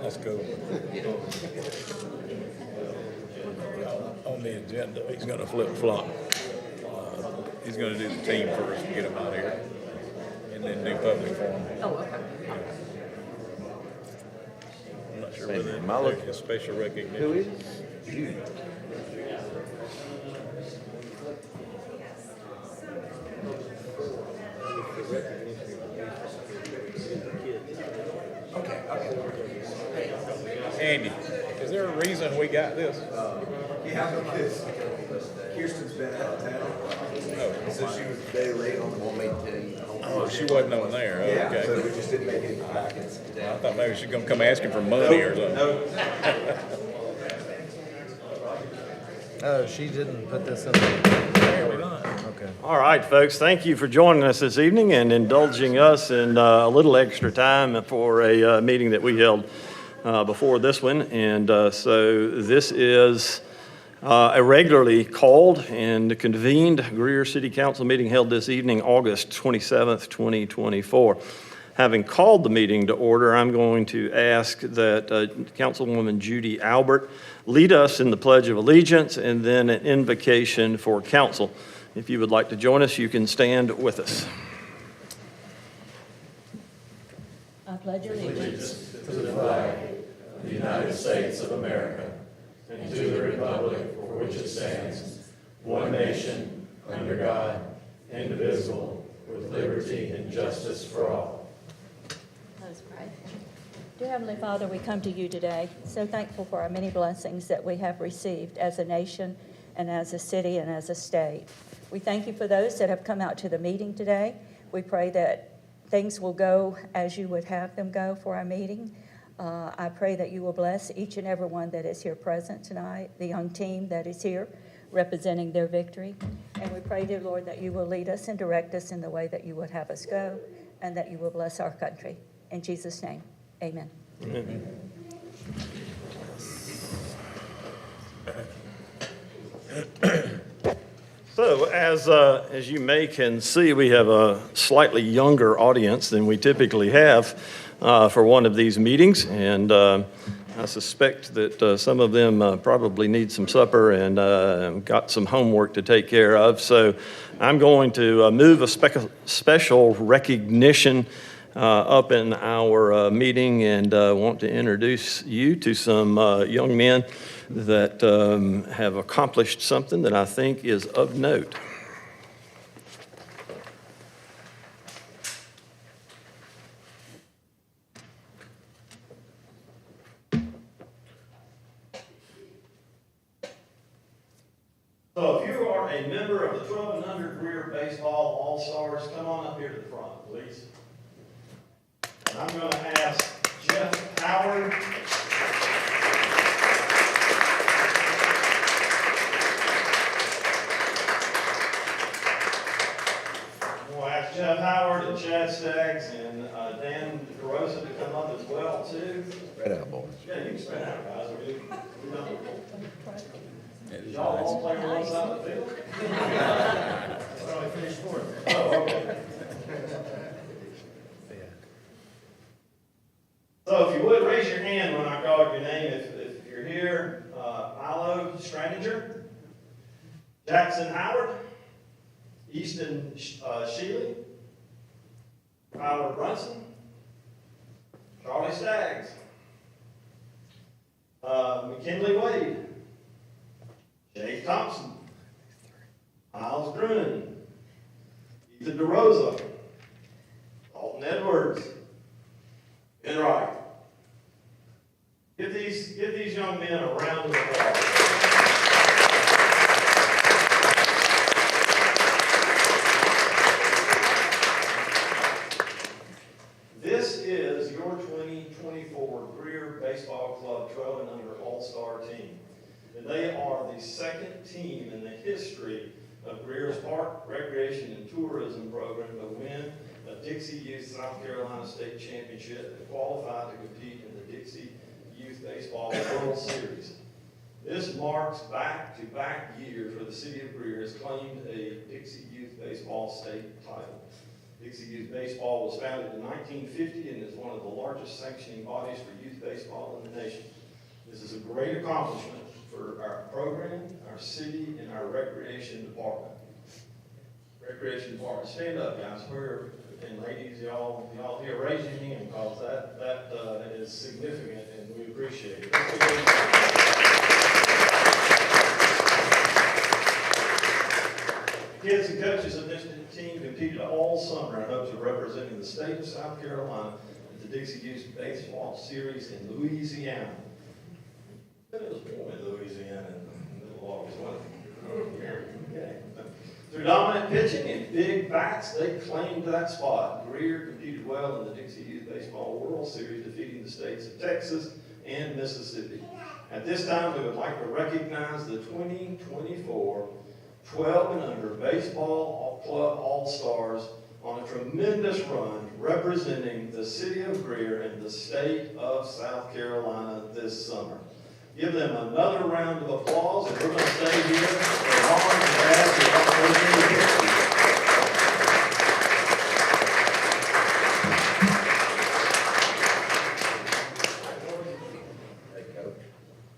That's cool. On the agenda, he's gonna flip-flop. He's gonna do the team first and get them out here, and then do public forum. Oh, okay. I'm not sure whether it's a special recognition. Who is Judy? Andy, is there a reason we got this? Yeah, because Kirsten's been out of town, so she was a day late on the one. Oh, she wasn't on there. Oh, Yeah, so okay. we just didn't make any packets. I thought maybe she's gonna come asking for money or something. Oh, she didn't put this in the... Apparently not. Okay. All right, folks, thank you for joining us this evening and indulging us in a little extra time for a meeting that we held before this one. And so this is a regularly called and convened Greer City Council meeting held this evening, August 27th, 2024. Having called the meeting to order, I'm going to ask that Councilwoman Judy Albert lead us in the Pledge of Allegiance and then an invocation for council. If you would like to join us, you can stand with us. I pledge allegiance To the flag of the United States of America and to the republic for which it stands, one nation, under God, indivisible, with liberty and justice for all. Let us pray. Dear Heavenly Father, we come to you today so thankful for our many blessings that we have received as a nation and as a city and as a state. We thank you for those that have come out to the meeting today. We pray that things will go as you would have them go for our meeting. I pray that you will bless each and every one that is here present tonight, the young team that is here representing their victory. And we pray, dear Lord, that you will lead us and direct us in the way that you would have us go, and that you will bless our country. In Jesus' name, amen. So as you may can see, we have a slightly younger audience than we typically have for one of these meetings. And I suspect that some of them probably need some supper and got some homework to take care of. So I'm going to move a special recognition up in our meeting and want to introduce you to some young men that have accomplished something that I think is of note. So if you are a member of the 12 and under Greer Baseball All-Stars, come on up here to the front, please. And I'm going to ask Jeff Howard. We'll ask Jeff Howard and Chad Staggs and Dan DeRosa to come up as well, too. Spread out, boys. Yeah, you can spread out, guys. We don't. It is Y'all nice. all play on one side of the field? Probably finished fourth. Oh, okay. So if you would, raise your hand when I call your name if you're here. Milo Straninger, Jackson Howard, Easton Shealy, Tyler Brunson, Charlie Staggs, McKinley Wade, Jake Thompson, Miles Grunin, Ethan DeRosa, Dalton Edwards, Ben Wright. Give these young men a round of applause. This is your 2024 Greer Baseball Club 12 and under All-Star team. And they are the second team in the history of Greer's Park Recreation and Tourism Program to win a Dixie Youth South Carolina State Championship and qualify to compete in the Dixie Youth Baseball World Series. This marks back-to-back years where the city of Greer has claimed a Dixie Youth Baseball state title. Dixie Youth Baseball was founded in 1950 and is one of the largest sanctioning bodies for youth baseball in the nation. This is a great accomplishment for our program, our city, and our recreation department. Recreation department, stand up, guys. And ladies, y'all here, raise your hand, because that is significant, and we appreciate it. Kids and coaches of this team competed all summer in hopes of representing the state of South Carolina at the Dixie Youth Baseball Series in Louisiana. It was warm in Louisiana in the middle of August, wasn't it? Okay. Through dominant pitching and big bats, they claimed that spot. Greer competed well in the Dixie Youth Baseball World Series, defeating the states of Texas and Mississippi. At this time, we would like to recognize the 2024 12 and under Baseball Club All-Stars on a tremendous run representing the city of Greer and the state of South Carolina this summer. Give them another round of applause, and we're going to stay here for Mom and Dad to help those individuals.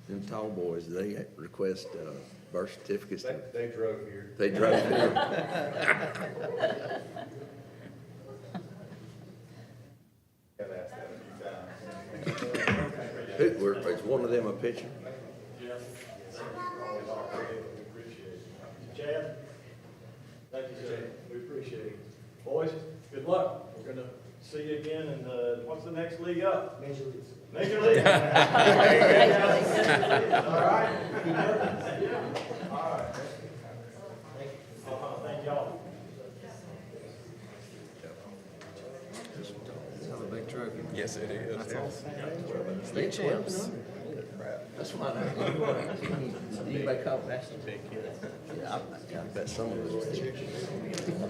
Them tall boys, they request birth certificates. They drove here. They drove here. Have asked that a few times. Is one of them a pitcher? Chad, thank you, sir. We appreciate it. Boys, good luck. We're going to see you again in what's the next league up? Major League. Major League. All right. All right. Thank y'all. That's a big trophy. Yes, it is. That's awesome. State champs. That's why anybody call national big kid. Yeah, I bet some of those pitchers. I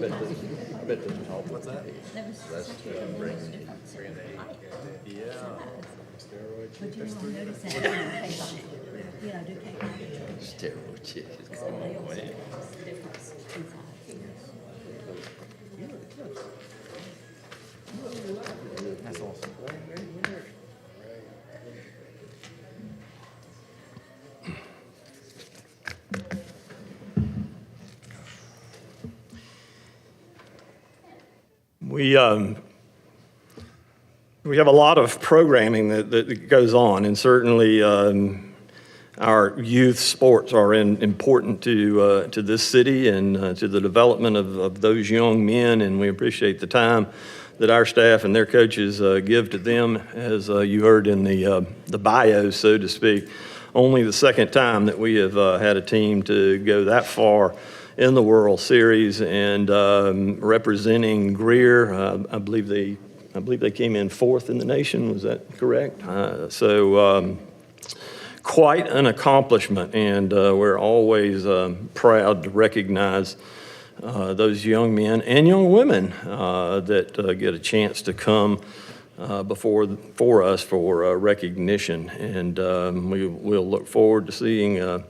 bet those tall boys. What's that? That's bringing. Yeah. But you don't notice that, you know, do cake like Steroid chick. Come on, man. Difference inside. That's awesome. We have a lot of programming that goes on, and certainly our youth sports are important to this city and to the development of those young men, and we appreciate the time that our staff and their coaches give to them. As you heard in the bio, so to speak, only the second time that we have had a team to go that far in the World Series, and representing Greer. I believe they came in fourth in the nation. Was that correct? So quite an accomplishment, and we're always proud to recognize those young men and young women that get a chance to come for us for recognition, and we'll look forward to seeing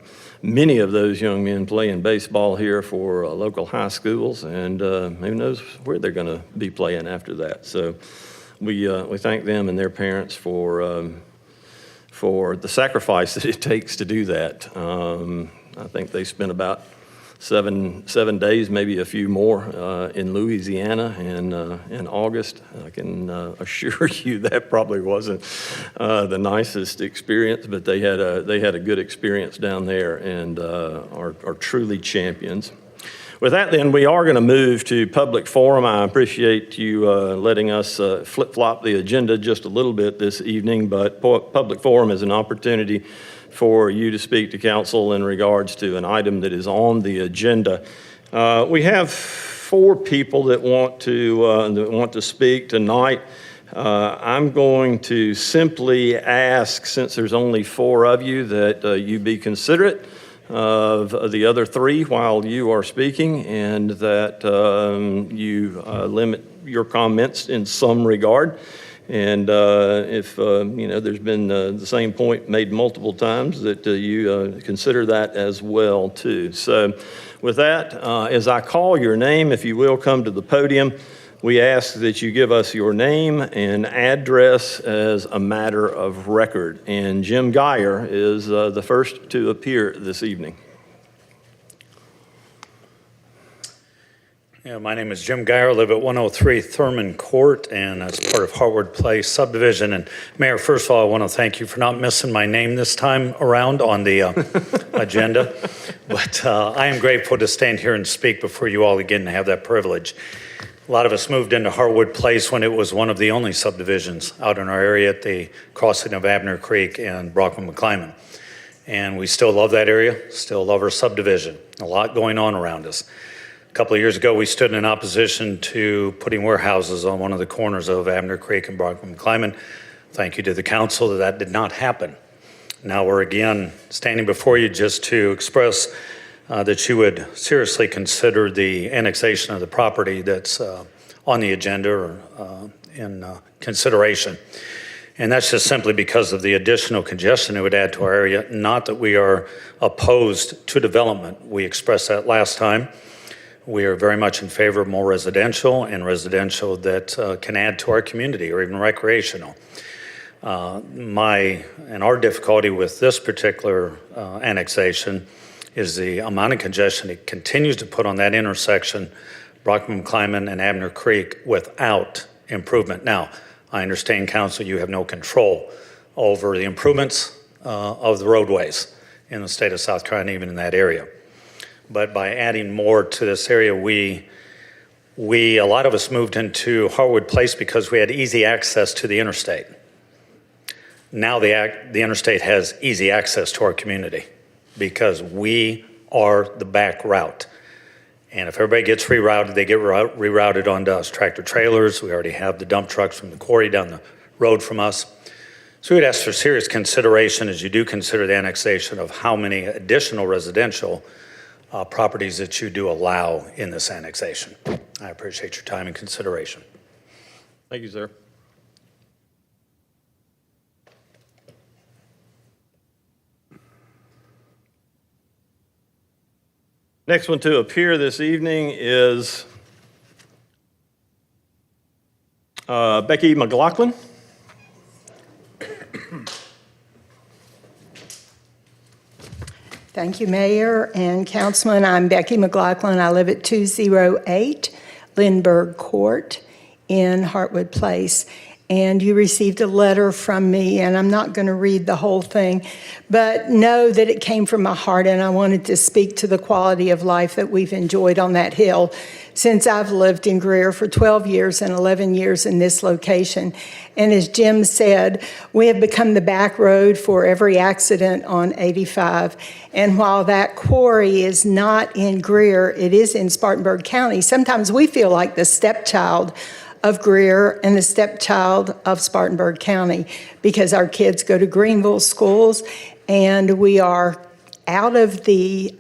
many of those young men playing baseball here for local high schools, and who knows where they're going to be playing after that. So we thank them and their parents for the sacrifice that it takes to do that. I think they spent about seven days, maybe a few more, in Louisiana in August. I can assure you that probably wasn't the nicest experience, but they had a good experience down there, and are truly champions. With that, then, we are going to move to public forum. I appreciate you letting us flip-flop the agenda just a little bit this evening, but public forum is an opportunity for you to speak to council in regards to an item that is on the agenda. We have 4 people that want to speak tonight. I'm going to simply ask, since there's only 4 of you, that you be considerate of the other 3 while you are speaking, and that you limit your comments in some regard. And if there's been the same point made multiple times, that you consider that as well too. So with that, as I call your name, if you will come to the podium, we ask that you give us your name and address as a matter of record. And Jim Geyer is the first to appear this evening. Yeah, my name is Jim Geyer. I live at 103 Thurman Court, and as part of Hartwood Place subdivision. And Mayor, first of all, I want to thank you for not missing my name this time around on the agenda. But I am grateful to stand here and speak before you all again and have that privilege. A lot of us moved into Hartwood Place when it was one of the only subdivisions out in our area at the crossing of Abner Creek and Brockman-McClyman. And we still love that area, still love our subdivision. A lot going on around us. A couple of years ago, we stood in opposition to putting warehouses on one of the corners of Abner Creek and Brockman-McClyman. Thank you to the council that did not happen. Now we're again standing before you just to express that you would seriously consider the annexation of the property that's on the agenda or in consideration. And that's just simply because of the additional congestion it would add to our area. Not that we are opposed to development. We expressed that last time. We are very much in favor of more residential and residential that can add to our community or even recreational. Our difficulty with this particular annexation is the amount of congestion it continues to put on that intersection, Brockman-McClyman and Abner Creek, without improvement. Now, I understand, Council, you have no control over the improvements of the roadways in the state of South Carolina, even in that area. But by adding more to this area, a lot of us moved into Hartwood Place because we had easy access to the interstate. Now the interstate has easy access to our community because we are the back route. And if everybody gets rerouted, they get rerouted onto us. Tractor trailers, we already have the dump trucks from the quarry down the road from us. So we'd ask for serious consideration as you do consider the annexation of how many additional residential properties that you do allow in this annexation. I appreciate your time and consideration. Thank you, sir. Next one to appear this evening is Becky McLaughlin. Thank you, Mayor and Councilman. I'm Becky McLaughlin. I live at 208 Lindbergh Court in Hartwood Place. And you received a letter from me, and I'm not going to read the whole thing, but know that it came from my heart, and I wanted to speak to the quality of life that we've enjoyed on that hill since I've lived in Greer for 12 years and 11 years in this location. And as Jim said, we have become the back road for every accident on 85. And while that quarry is not in Greer, it is in Spartanburg County. Sometimes we feel like the stepchild of Greer and the stepchild of Spartanburg County because our kids go to Greenville schools and we are out of the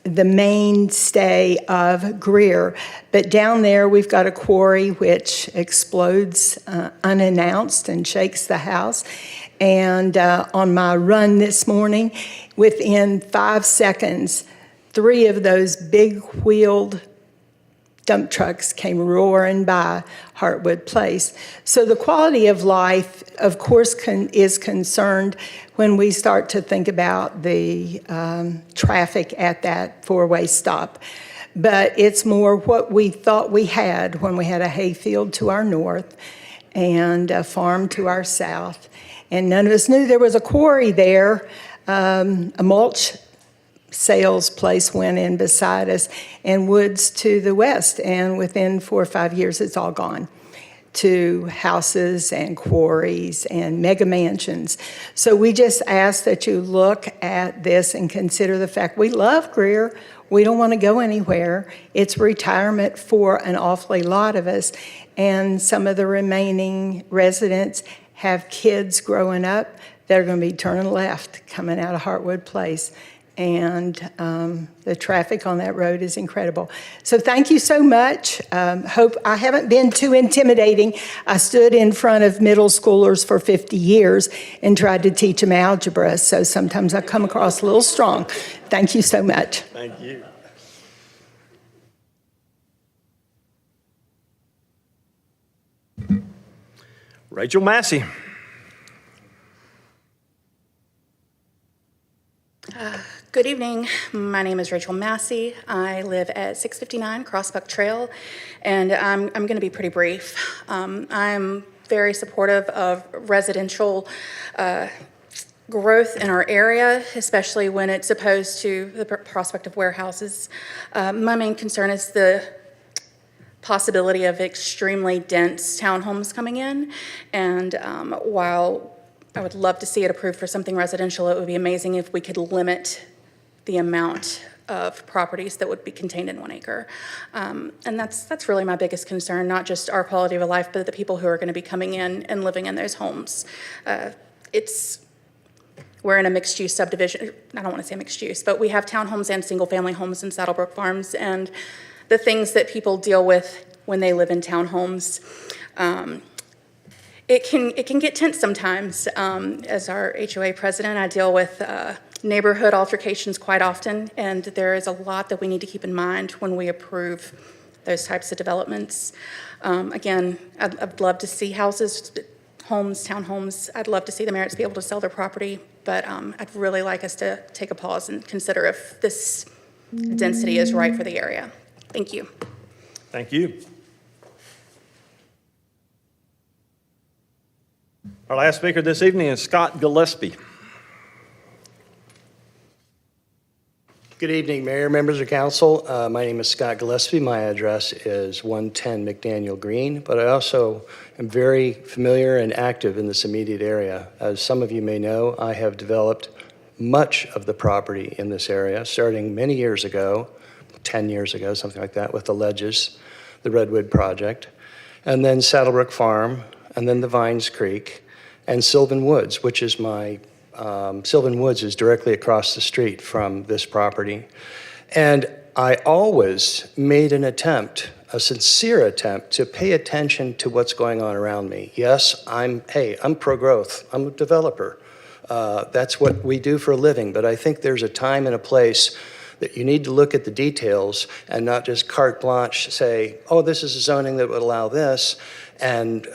mainstay of Greer. But down there we've got a quarry which explodes unannounced and shakes the house. And on my run this morning, within 5 seconds, 3 of those big-wheeled dump trucks came roaring by Hartwood Place. So the quality of life, of course, is concerned when we start to think about the traffic at that four-way stop. But it's more what we thought we had when we had a hayfield to our north and a farm to our south. And none of us knew there was a quarry there, a mulch sales place went in beside us, and woods to the west. And within 4 or 5 years, it's all gone to houses and quarries and mega mansions. So we just ask that you look at this and consider the fact we love Greer. We don't want to go anywhere. It's retirement for an awfully lot of us. And some of the remaining residents have kids growing up that are going to be turning left coming out of Hartwood Place. And the traffic on that road is incredible. So thank you so much. Hope I haven't been too intimidating. I stood in front of middle schoolers for 50 years and tried to teach them algebra, so sometimes I come across a little strong. Thank you so much. Thank you. Rachel Massey. Good evening. My name is Rachel Massey. I live at 659 Crossbuck Trail, and I'm going to be pretty brief. I'm very supportive of residential growth in our area, especially when it's opposed to the prospect of warehouses. My main concern is the possibility of extremely dense townhomes coming in, and while I would love to see it approved for something residential, it would be amazing if we could limit the amount of properties that would be contained in 1 acre. And that's really my biggest concern, not just our quality of life, but the people who are going to be coming in and living in those homes. We're in a mixed-use subdivision. I don't want to say mixed-use, but we have townhomes and single-family homes in Saddlebrook Farms, and the things that people deal with when they live in townhomes, it can get tense sometimes. As our HOA president, I deal with neighborhood altercations quite often, and there is a lot that we need to keep in mind when we approve those types of developments. Again, I'd love to see houses, homes, townhomes. I'd love to see the Merritts be able to sell their property, but I'd really like us to take a pause and consider if this density is right for the area. Thank you. Thank you. Our last speaker this evening is Scott Gillespie. Good evening, Mayor, members of council. My name is Scott Gillespie. My address is 110 McDaniel Green, but I also am very familiar and active in this immediate area. As some of you may know, I have developed much of the property in this area, starting many years ago, 10 years ago, something like that, with the Ledges, the Redwood Project, and then Saddlebrook Farm, and then the Vines Creek, and Sylvan Woods, which is Sylvan Woods is directly across the street from this property. And I always made an attempt, a sincere attempt, to pay attention to what's going on around me. Yes, I'm pro-growth. I'm a developer. That's what we do for a living. But I think there's a time and a place that you need to look at the details and not just carte blanche say, oh, this is a zoning that would allow this, and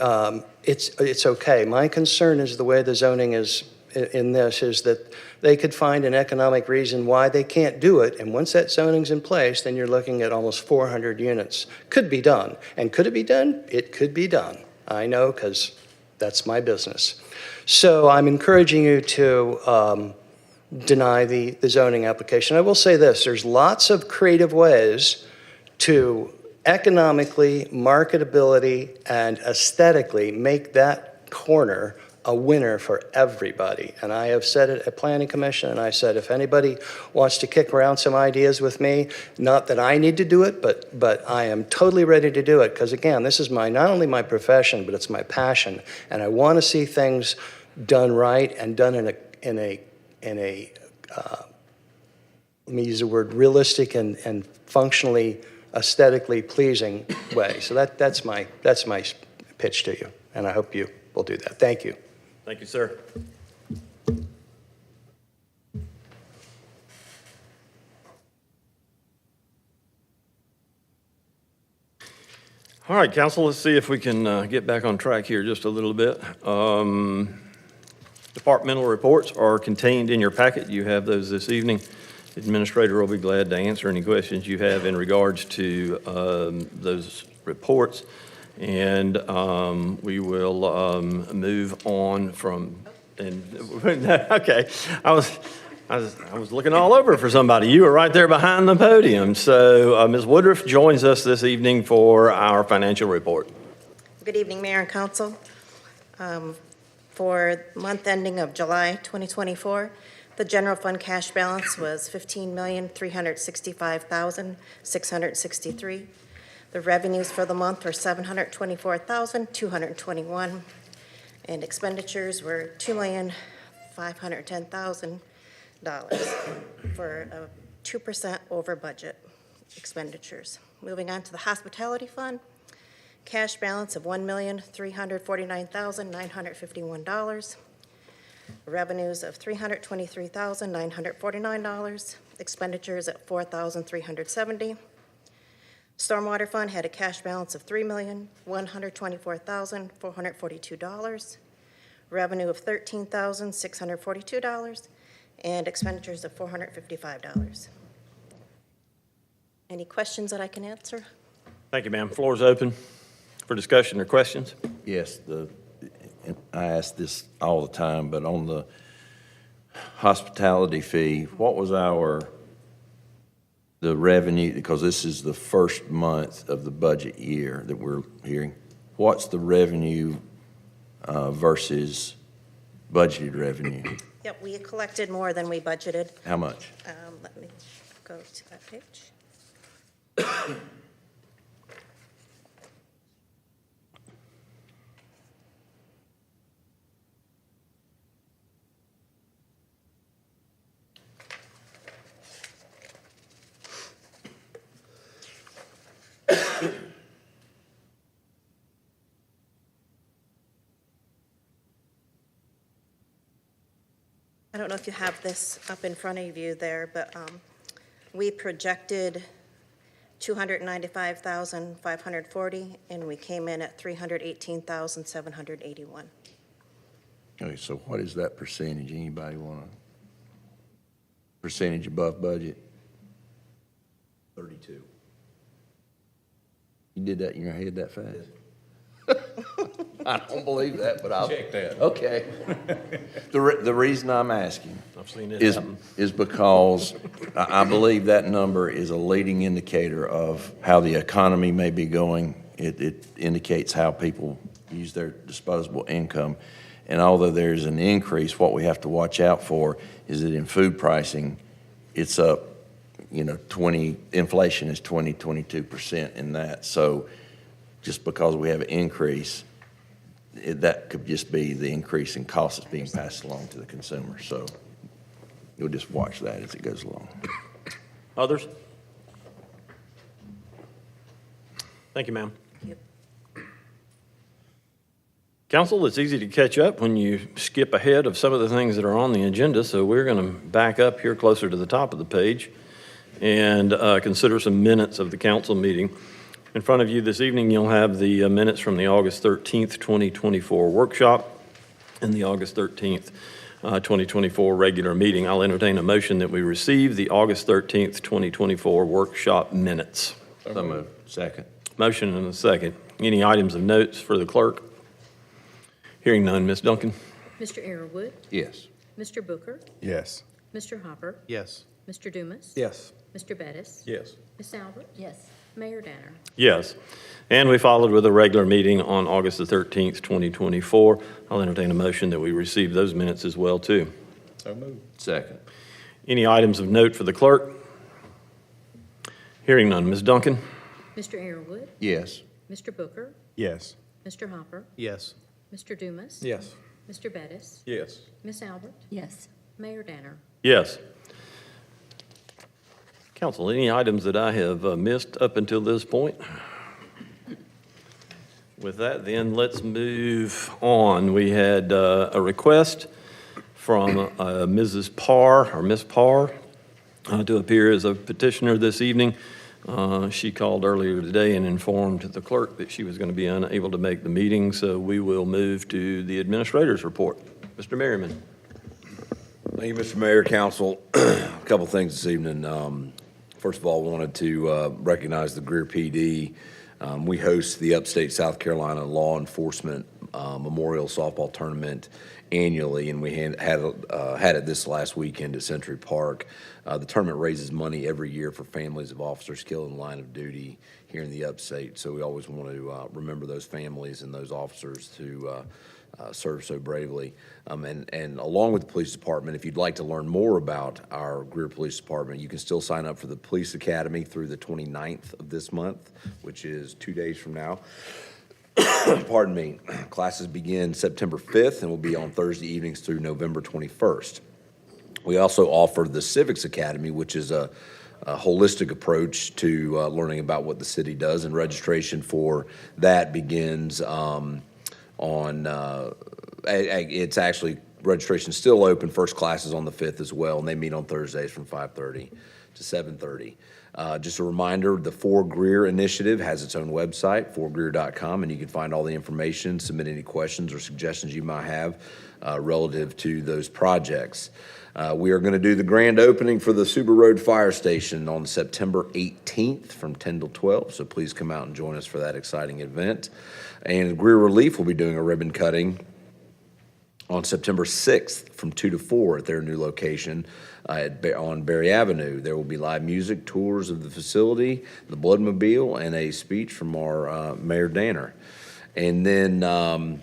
it's okay. My concern is the way the zoning is in this is that they could find an economic reason why they can't do it, and once that zoning's in place, then you're looking at almost 400 units. Could be done. And could it be done? It could be done. I know, because that's my business. So I'm encouraging you to deny the zoning application. I will say this, there's lots of creative ways to economically, marketability, and aesthetically make that corner a winner for everybody. And I have said it at Planning Commission, and I said if anybody wants to kick around some ideas with me, not that I need to do it, but I am totally ready to do it, because again, this is not only my profession, but it's my passion, and I want to see things done right and done in a let me use the word realistic and functionally, aesthetically pleasing way. So that's my pitch to you, and I hope you will do that. Thank you. Thank you, sir. All right, council, let's see if we can get back on track here just a little bit. Departmental reports are contained in your packet. You have those this evening. The administrator will be glad to answer any questions you have in regards to those reports. And we will move on from, okay, I was looking all over for somebody. You were right there behind the podium. So Ms. Woodruff joins us this evening for our financial report. Good evening, Mayor and Council. For month ending of July 2024, the general fund cash balance was $15,365,663. The revenues for the month were $724,221, and expenditures were $2,510,000 for a 2% over budget expenditures. Moving on to the hospitality fund, cash balance of $1,349,951. Revenues of $323,949. Expenditures at $4,370. Stormwater Fund had a cash balance of $3,124,442, revenue of $13,642, and expenditures of $455. Any questions that I can answer? Thank you, ma'am. Floor is open for discussion or questions. Yes, I ask this all the time, but on the hospitality fee, what was the revenue, because this is the first month of the budget year that we're hearing. What's the revenue versus budgeted revenue? Yep, we collected more than we budgeted. How much? Let me go to that page. I don't know if you have this up in front of you there, but we projected 295,540, and we came in at 318,781. Okay, so what is that percentage? Anybody want to? Percentage above budget? 32. You did that in your head that fast? I don't believe that, but I'll. Check that. Okay. The reason I'm asking I've seen it is happen. because I believe that number is a leading indicator of how the economy may be going. It indicates how people use their disposable income. And although there's an increase, what we have to watch out for is that in food pricing, it's up, inflation is 22% in that. So just because we have an increase, that could just be the increase in cost that's being passed along to the consumer. So you'll just watch that as it goes along. Others? Thank you, ma'am. Yep. Council, it's easy to catch up when you skip ahead of some of the things that are on the agenda, so we're going to back up here closer to the top of the page and consider some minutes of the council meeting. In front of you this evening, you'll have the minutes from the August 13th, 2024 workshop and the August 13th, 2024 regular meeting. I'll entertain a motion that we receive the August 13th, 2024 workshop minutes. So moved. Second. Motion and a second. Any items of notes for the clerk? Hearing none, Ms. Duncan? Mr. Arrowood, Yes. Mr. Booker, Yes. Mr. Hopper, Yes. Mr. Dumas. Yes. Mr. Bettis. Yes. Ms. Albert. Yes. Mayor Danner. Yes. And we followed with a regular meeting on August the 13th, 2024. I'll entertain a motion that we receive those minutes as well, too. So moved. Second. Any items of note for the clerk? Hearing none. Ms. Duncan? Mr. Arrowood, Yes. Mr. Booker, Yes. Mr. Hopper, Yes. Mr. Dumas. Yes. Mr. Bettis. Yes. Ms. Albert. Yes. Mayor Danner. Yes. Council, any items that I have missed up until this point? With that, then, let's move on. We had a request from Mrs. Parr, or Miss Parr, to appear as a petitioner this evening. She called earlier today and informed the clerk that she was going to be unable to make the meeting, so we will move to the administrator's report. Mr. Merriman. Thank you, Mr. Mayor, Council. A couple things this evening. First of all, I wanted to recognize the Greer PD. We host the Upstate South Carolina Law Enforcement Memorial Softball Tournament annually, and we had it this last weekend at Century Park. The tournament raises money every year for families of officers killed in the line of duty here in the Upstate, so we always want to remember those families and those officers who serve so bravely. And along with the police department, if you'd like to learn more about our Greer Police Department, you can still sign up for the Police Academy through the 29th of this month, which is 2 days from now. Pardon me. Classes begin September 5th and will be on Thursday evenings through November 21st. We also offer the Civics Academy, which is a holistic approach to learning about what the city does, and registration for that begins it's actually, registration's still open. First class is on the 5th as well, and they meet on Thursdays from 5:30 to 7:30. Just a reminder, the For Greer initiative has its own website, forgreer.com, and you can find all the information, submit any questions or suggestions you might have relative to those projects. We are going to do the grand opening for the Suber Road Fire Station on September 18th from 10 till 12, so please come out and join us for that exciting event. And Greer Relief will be doing a ribbon cutting on September 6th from 2 to 4 at their new location on Berry Avenue. There will be live music, tours of the facility, the Bloodmobile, and a speech from our Mayor Danner. And then I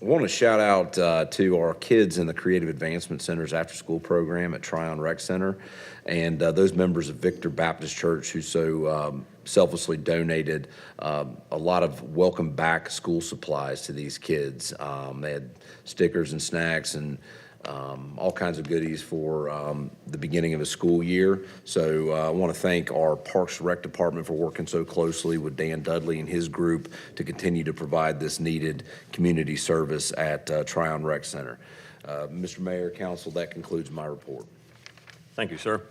want to shout out to our kids in the Creative Advancement Center's after-school program at Tryon Rec Center, and those members of Victor Baptist Church who so selflessly donated a lot of welcome back school supplies to these kids. They had stickers and snacks and all kinds of goodies for the beginning of a school year. So I want to thank our Parks Rec Department for working so closely with Dan Dudley and his group to continue to provide this needed community service at Tryon Rec Center. Mr. Mayor, Council, that concludes my report. Thank you, sir.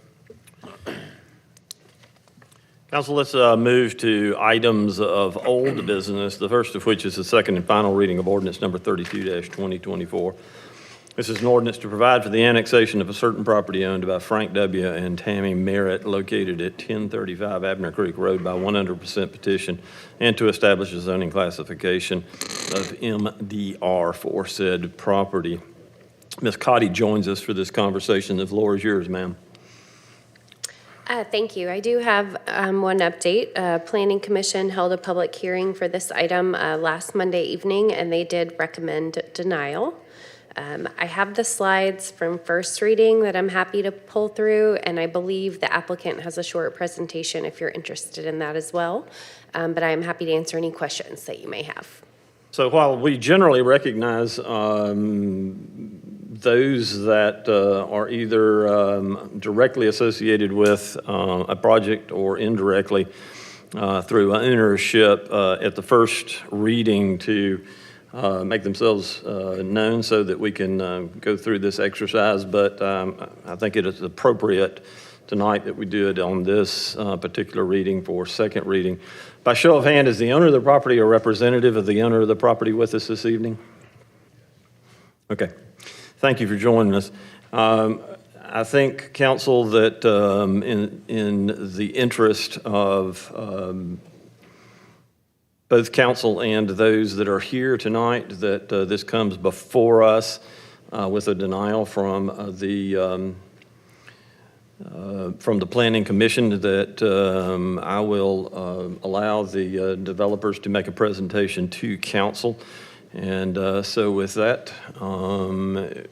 Council, let's move to items of old business, the first of which is the second and final reading of ordinance number 32-2024. This is an ordinance to provide for the annexation of a certain property owned by Frank W. and Tammy Merritt located at 1035 Abner Creek Road by 100% petition and to establish a zoning classification of MDR for said property. Ms. Cotty joins us for this conversation. The floor is yours, ma'am. Thank you. I do have one update. Planning Commission held a public hearing for this item last Monday evening, and they did recommend denial. I have the slides from first reading that I'm happy to pull through, and I believe the applicant has a short presentation if you're interested in that as well. But I'm happy to answer any questions that you may have. So while we generally recognize those that are either directly associated with a project or indirectly through ownership at the first reading to make themselves known so that we can go through this exercise, but I think it is appropriate tonight that we do it on this particular reading for second reading. By show of hand, is the owner of the property or representative of the owner of the property with us this evening? Okay. Thank you for joining us. I think, council, that in the interest of both council and those that are here tonight, that this comes before us with a denial from the Planning Commission, that I will allow the developers to make a presentation to council. And so with that,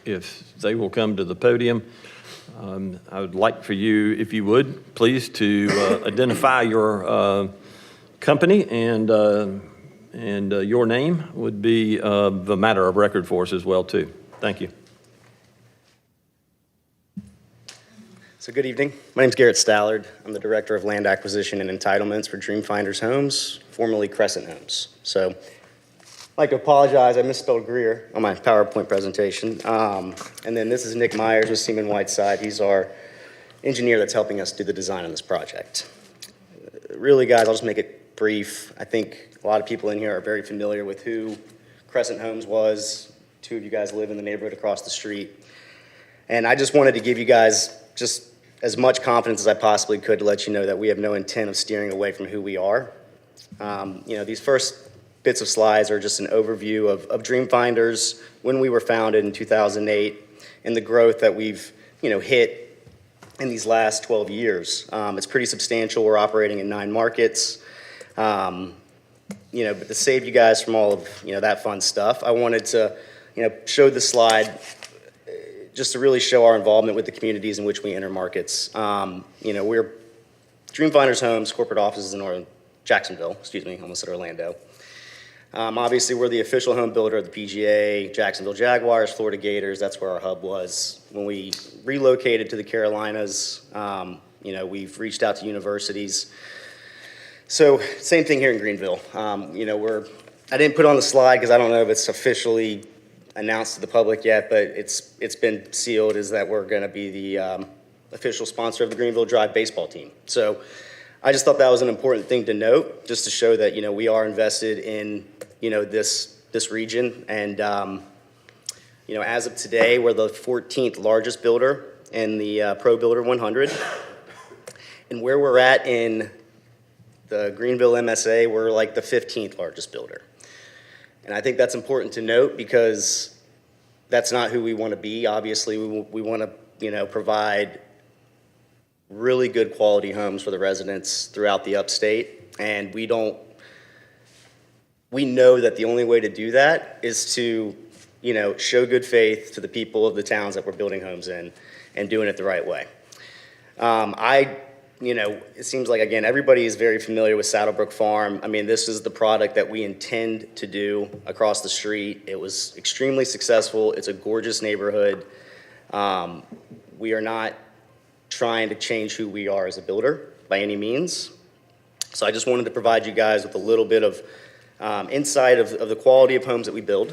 if they will come to the podium, I would like for you, if you would, please to identify your company and your name would be the matter of record for us as well, too. Thank you. So good evening. My name is Garrett Stallard. I'm the Director of Land Acquisition and Entitlements for Dreamfinders Homes, formerly Crescent Homes. So I'd like to apologize. I misspelled Greer on my PowerPoint presentation. And then this is Nick Myers with Seaman Whiteside. He's our engineer that's helping us do the design on this project. Really, guys, I'll just make it brief. I think a lot of people in here are very familiar with who Crescent Homes was. Two of you guys live in the neighborhood across the street. And I just wanted to give you guys just as much confidence as I possibly could to let you know that we have no intent of steering away from who we are. These first bits of slides are just an overview of Dreamfinders, when we were founded in 2008, and the growth that we've, hit in these last 12 years. It's pretty substantial. We're operating in 9 markets. But to save you guys from all of, that fun stuff, I wanted to, show the slide just to really show our involvement with the communities in which we enter markets. We're Dreamfinders Homes, corporate offices in Jacksonville, almost said Orlando. Obviously, we're the official home builder of the PGA, Jacksonville Jaguars, Florida Gators. That's where our hub was. When we relocated to the Carolinas, we've reached out to universities. So same thing here in Greenville. I didn't put it on the slide because I don't know if it's officially announced to the public yet, but it's been sealed, is that we're going to be the official sponsor of the Greenville Drive baseball team. So I just thought that was an important thing to note, just to show that, we are invested in, this region. And, as of today, we're the 14th largest builder in the Pro Builder 100. And where we're at in the Greenville MSA, we're like the 15th largest builder. And I think that's important to note because that's not who we want to be. Obviously, we want to, provide really good quality homes for the residents throughout the upstate. And we know that the only way to do that is to, show good faith to the people of the towns that we're building homes in and doing it the right way. It seems like, again, everybody is very familiar with Saddlebrook Farm. I mean, this is the product that we intend to do across the street. It was extremely successful. It's a gorgeous neighborhood. We are not trying to change who we are as a builder by any means. So I just wanted to provide you guys with a little bit of insight of the quality of homes that we build.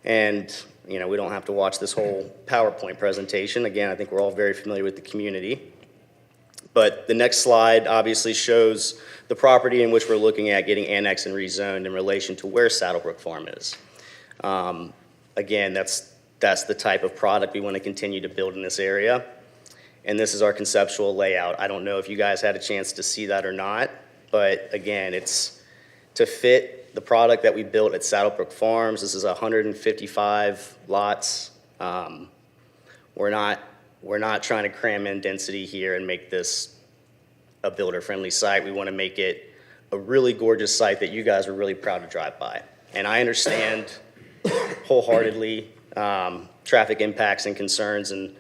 And, we don't have to watch this whole PowerPoint presentation. Again, I think we're all very familiar with the community. But the next slide obviously shows the property in which we're looking at getting annexed and rezoned in relation to where Saddlebrook Farm is. Again, that's the type of product we want to continue to build in this area. And this is our conceptual layout. I don't know if you guys had a chance to see that or not, but again, it's to fit the product that we built at Saddlebrook Farms. This is 155 lots. We're not trying to cram in density here and make this a builder-friendly site. We want to make it a really gorgeous site that you guys are really proud to drive by. And I understand wholeheartedly traffic impacts and concerns, and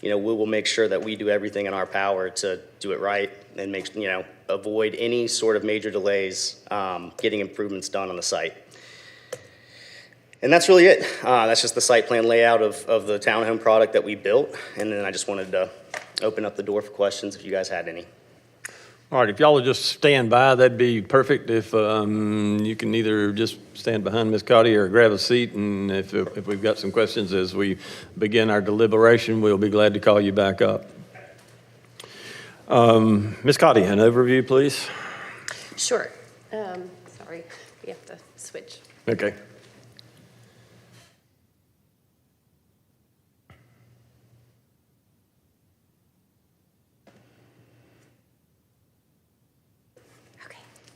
we will make sure that we do everything in our power to do it right and avoid any sort of major delays getting improvements done on the site. And that's really it. That's just the site plan layout of the townhome product that we built. And then I just wanted to open up the door for questions if you guys had any. All right, if y'all would just stand by, that'd be perfect. If you can either just stand behind Ms. Cotty or grab a seat, and if we've got some questions as we begin our deliberation, we'll be glad to call you back up. Ms. Cotty, an overview, please. Sure. Sorry, we have to switch. Okay.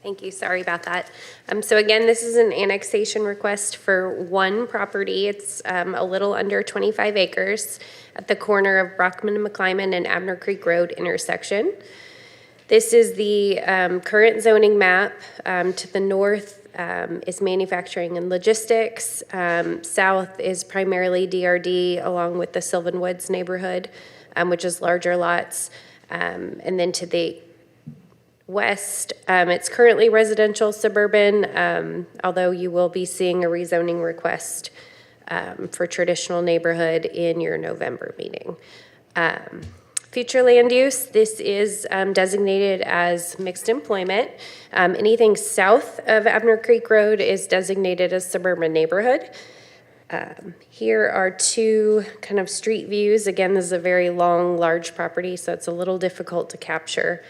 Thank you. Sorry about that. So again, this is an annexation request for one property. It's a little under 25 acres at the corner of Brockman and McClyman and Abner Creek Road intersection. This is the current zoning map. To the north is manufacturing and logistics. South is primarily DRD along with the Sylvan Woods neighborhood, which is larger lots. And then to the west, it's currently residential suburban, although you will be seeing a rezoning request for traditional neighborhood in your November meeting. Future land use, this is designated as mixed employment. Anything south of Abner Creek Road is designated as suburban neighborhood. Here are two kind of street views. Again, this is a very long, large property, so it's a little difficult to capture.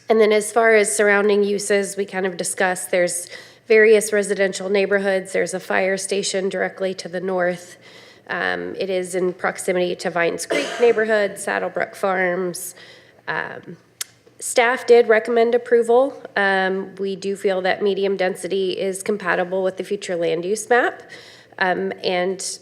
And then as far as surrounding uses, we kind of discussed there's various residential neighborhoods. There's a fire station directly to the north. It is in proximity to Vines Creek neighborhood, Saddlebrook Farms. Staff did recommend approval. We do feel that medium density is compatible with the future land use map, and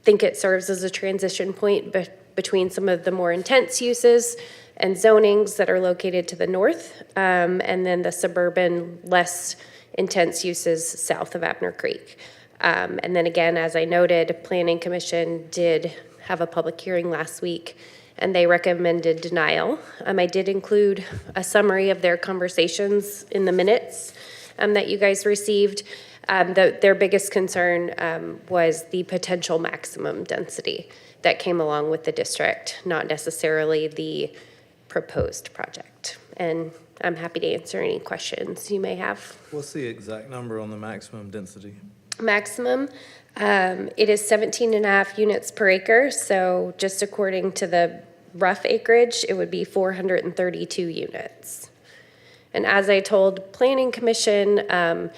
think it serves as a transition point between some of the more intense uses and zonings that are located to the north, and then the suburban, less intense uses south of Abner Creek. And then again, as I noted, Planning Commission did have a public hearing last week, and they recommended denial. I did include a summary of their conversations in the minutes that you guys received. Their biggest concern was the potential maximum density that came along with the district, not necessarily the proposed project. And I'm happy to answer any questions you may have. What's the exact number on the maximum density? Maximum, it is 17.5 units per acre. So just according to the rough acreage, it would be 432 units. And as I told Planning Commission,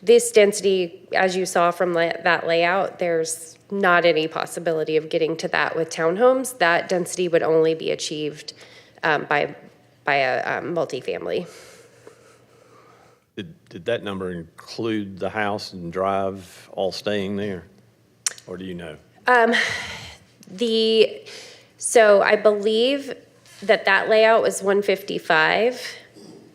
this density, as you saw from that layout, there's not any possibility of getting to that with townhomes. That density would only be achieved by a multifamily. Did that number include the house and drive all staying there? Or do you know? So I believe that layout was 155,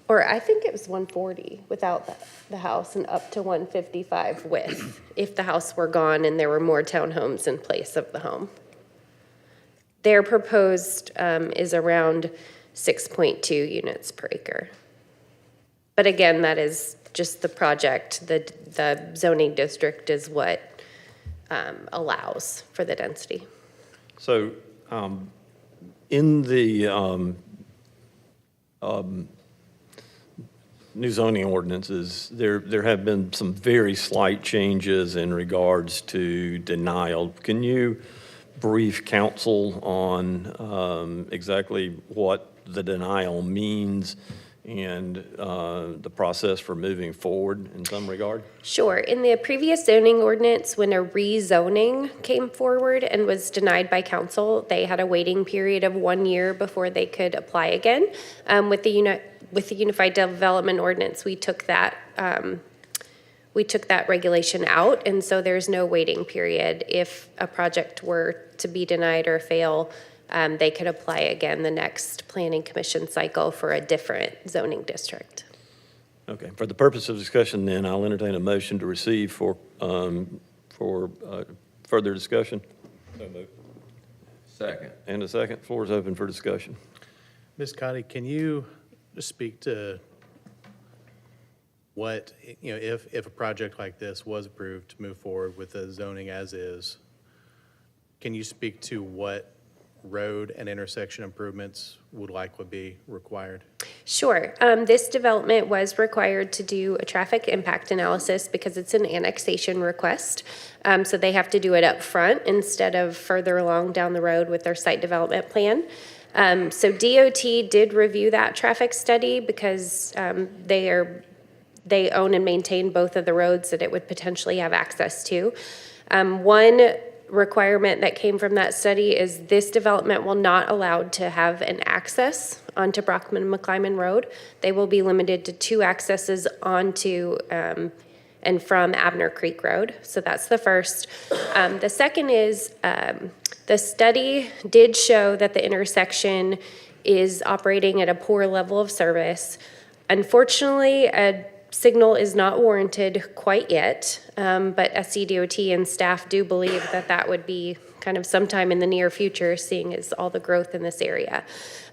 or I think it was 140 without the house, and up to 155 with, if the house were gone and there were more townhomes in place of the home. Their proposed is around 6.2 units per acre. But again, that is just the project. The zoning district is what allows for the density. So in the new zoning ordinances, there have been some very slight changes in regards to denial. Can you brief council on exactly what the denial means and the process for moving forward in some regard? Sure. In the previous zoning ordinance, when a rezoning came forward and was denied by council, they had a waiting period of 1 year before they could apply again. With the Unified Development Ordinance, we took that regulation out, and so there's no waiting period. If a project were to be denied or fail, they could apply again the next planning commission cycle for a different zoning district. Okay. For the purpose of discussion, then, I'll entertain a motion to receive for further discussion. So moved. Second. And a second. Floor is open for discussion. Ms. Cotty, can you speak to what, if a project like this was approved to move forward with the zoning as is, can you speak to what road and intersection improvements would likely be required? Sure. This development was required to do a traffic impact analysis because it's an annexation request. So they have to do it up front instead of further along down the road with their site development plan. So DOT did review that traffic study because they own and maintain both of the roads that it would potentially have access to. One requirement that came from that study is this development will not allowed to have an access onto Brockman and McClyman Road. They will be limited to 2 accesses onto and from Abner Creek Road. So that's the first. The second is the study did show that the intersection is operating at a poor level of service. Unfortunately, a signal is not warranted quite yet, but SCDOT and staff do believe that would be kind of sometime in the near future, seeing as all the growth in this area.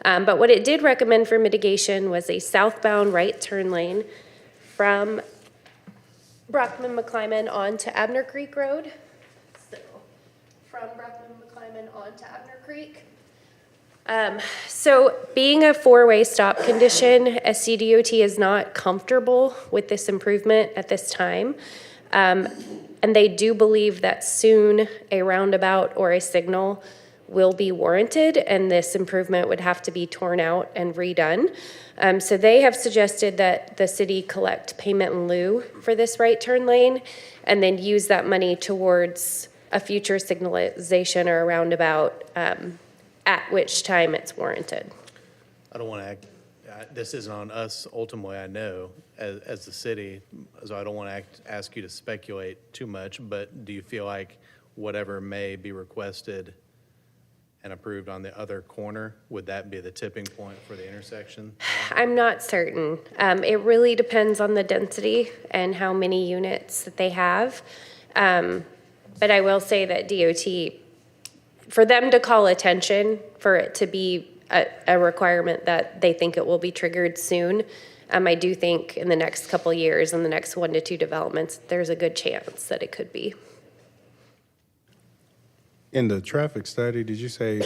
But what it did recommend for mitigation was a southbound right turn lane from Brockman McClyman onto Abner Creek Road. So from Brockman McClyman onto Abner Creek. So being a 4-way stop condition, SCDOT is not comfortable with this improvement at this time. And they do believe that soon a roundabout or a signal will be warranted and this improvement would have to be torn out and redone. So they have suggested that the city collect payment in lieu for this right turn lane and then use that money towards a future signalization or a roundabout at which time it's warranted. I don't want to this isn't on us ultimately, I know, as the city, so I don't want to ask you to speculate too much, but do you feel like whatever may be requested and approved on the other corner, would that be the tipping point for the intersection? I'm not certain. It really depends on the density and how many units that they have. But I will say that DOT, for them to call attention, for it to be a requirement that they think it will be triggered soon, I do think in the next couple of years, in the next 1 to 2 developments, there's a good chance that it could be. In the traffic study, did you say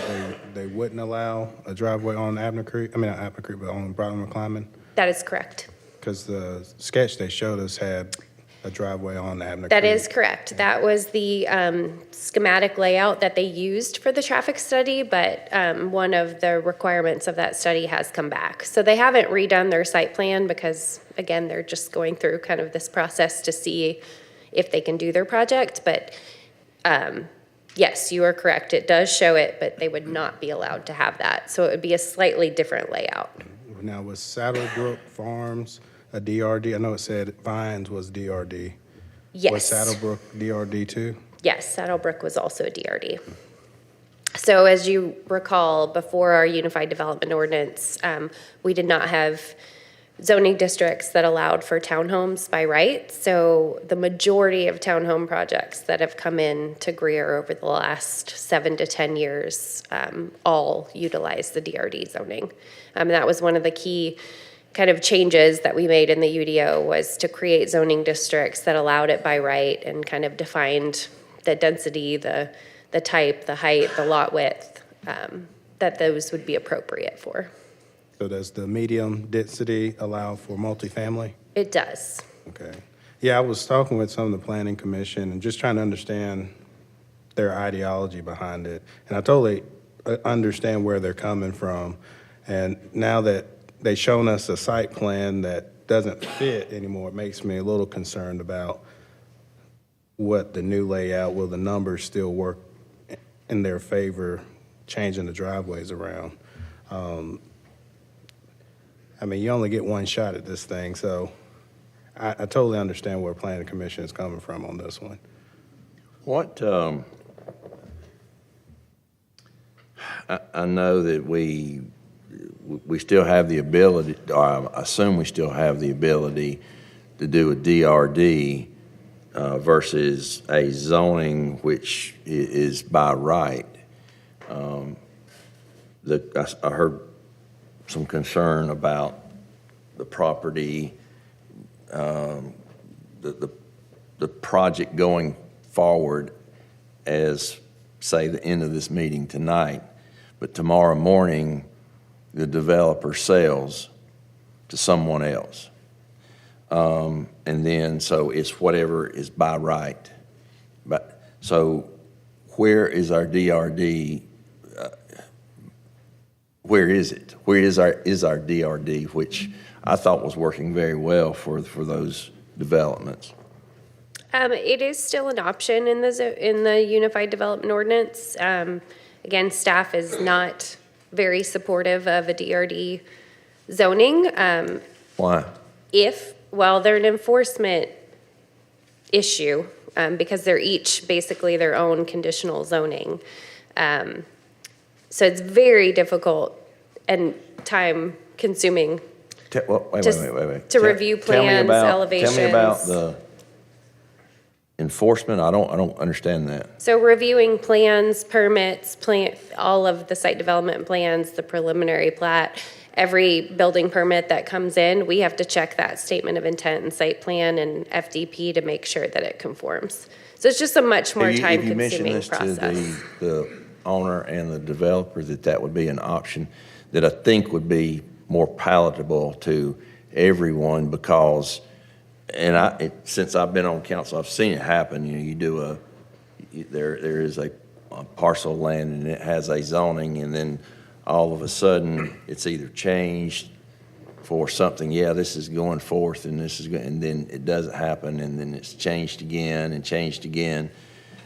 they wouldn't allow a driveway on Abner Creek? I mean, not Abner Creek, but on Brockman McClyman? That is correct. Because the sketch they showed us had a driveway on Abner That Creek. is correct. That was the schematic layout that they used for the traffic study, but one of the requirements of that study has come back. So they haven't redone their site plan because, again, they're just going through kind of this process to see if they can do their project. But yes, you are correct. It does show it, but they would not be allowed to have that. So it would be a slightly different layout. Now, was Saddlebrook Farms a DRD? I know it said Vines was DRD. Yes. Was Saddlebrook DRD too? Yes, Saddlebrook was also a DRD. So as you recall, before our Unified Development Ordinance, we did not have zoning districts that allowed for townhomes by right. So the majority of townhome projects that have come in to Greer over the last 7 to 10 years all utilize the DRD zoning. That was one of the key kind of changes that we made in the UDO, was to create zoning districts that allowed it by right and kind of defined the density, the type, the height, the lot width, that those would be appropriate for. So does the medium density allow for multifamily? It does. Okay. Yeah, I was talking with some of the planning commission and just trying to understand their ideology behind it. And I totally understand where they're coming from. And now that they've shown us a site plan that doesn't fit anymore, it makes me a little concerned about what the new layout, will the numbers still work in their favor, changing the driveways around? I mean, you only get one shot at this thing, so I totally understand where Planning Commission is coming from on this one. What, I know that we still have the ability, or I assume we still have the ability to do a DRD versus a zoning which is by right. I heard some concern about the property, the project going forward as, say, the end of this meeting tonight, but tomorrow morning, the developer sells to someone else. And then, so it's whatever is by right. But, so where is our DRD? Where is it? Where is our DRD, which I thought was working very well for those developments? It is still an option in the Unified Development Ordinance. Again, staff is not very supportive of a DRD zoning. Why? Well, they're an enforcement issue because they're each basically their own conditional zoning. So it's very difficult and time-consuming Wait. to review plans, elevations. Tell me about the enforcement. I don't understand that. So reviewing plans, permits, all of the site development plans, the preliminary plat, every building permit that comes in, we have to check that statement of intent and site plan and FDP to make sure that it conforms. So it's just a much more time-consuming process. Have you mentioned this to the owner and the developer that would be an option that I think would be more palatable to everyone? Because, and since I've been on council, I've seen it happen. You do there is a parcel of land and it has a zoning, and then all of a sudden it's either changed for something. Yeah, this is going forth, and and then it doesn't happen, and then it's changed again and changed again.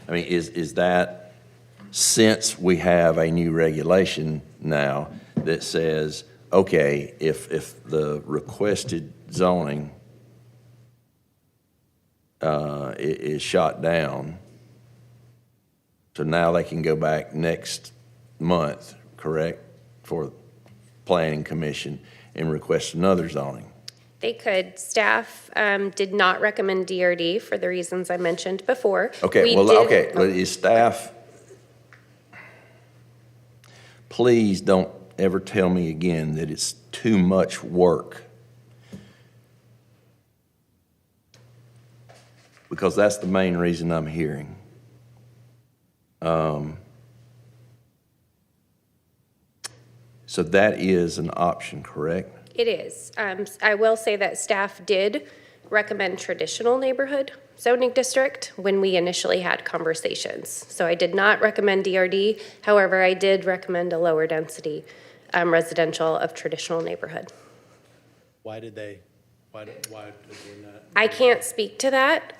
I mean, is that, since we have a new regulation now that says, okay, if the requested zoning is shot down, so now they can go back next month, correct, for Planning Commission and request another zoning? They could. Staff did not recommend DRD for the reasons I mentioned before. Okay, but is staff, please don't ever tell me again that it's too much work. Because that's the main reason I'm hearing. So that is an option, correct? It is. I will say that staff did recommend traditional neighborhood zoning district when we initially had conversations. So I did not recommend DRD. However, I did recommend a lower density residential of traditional neighborhood. Why did they not? I can't speak to that.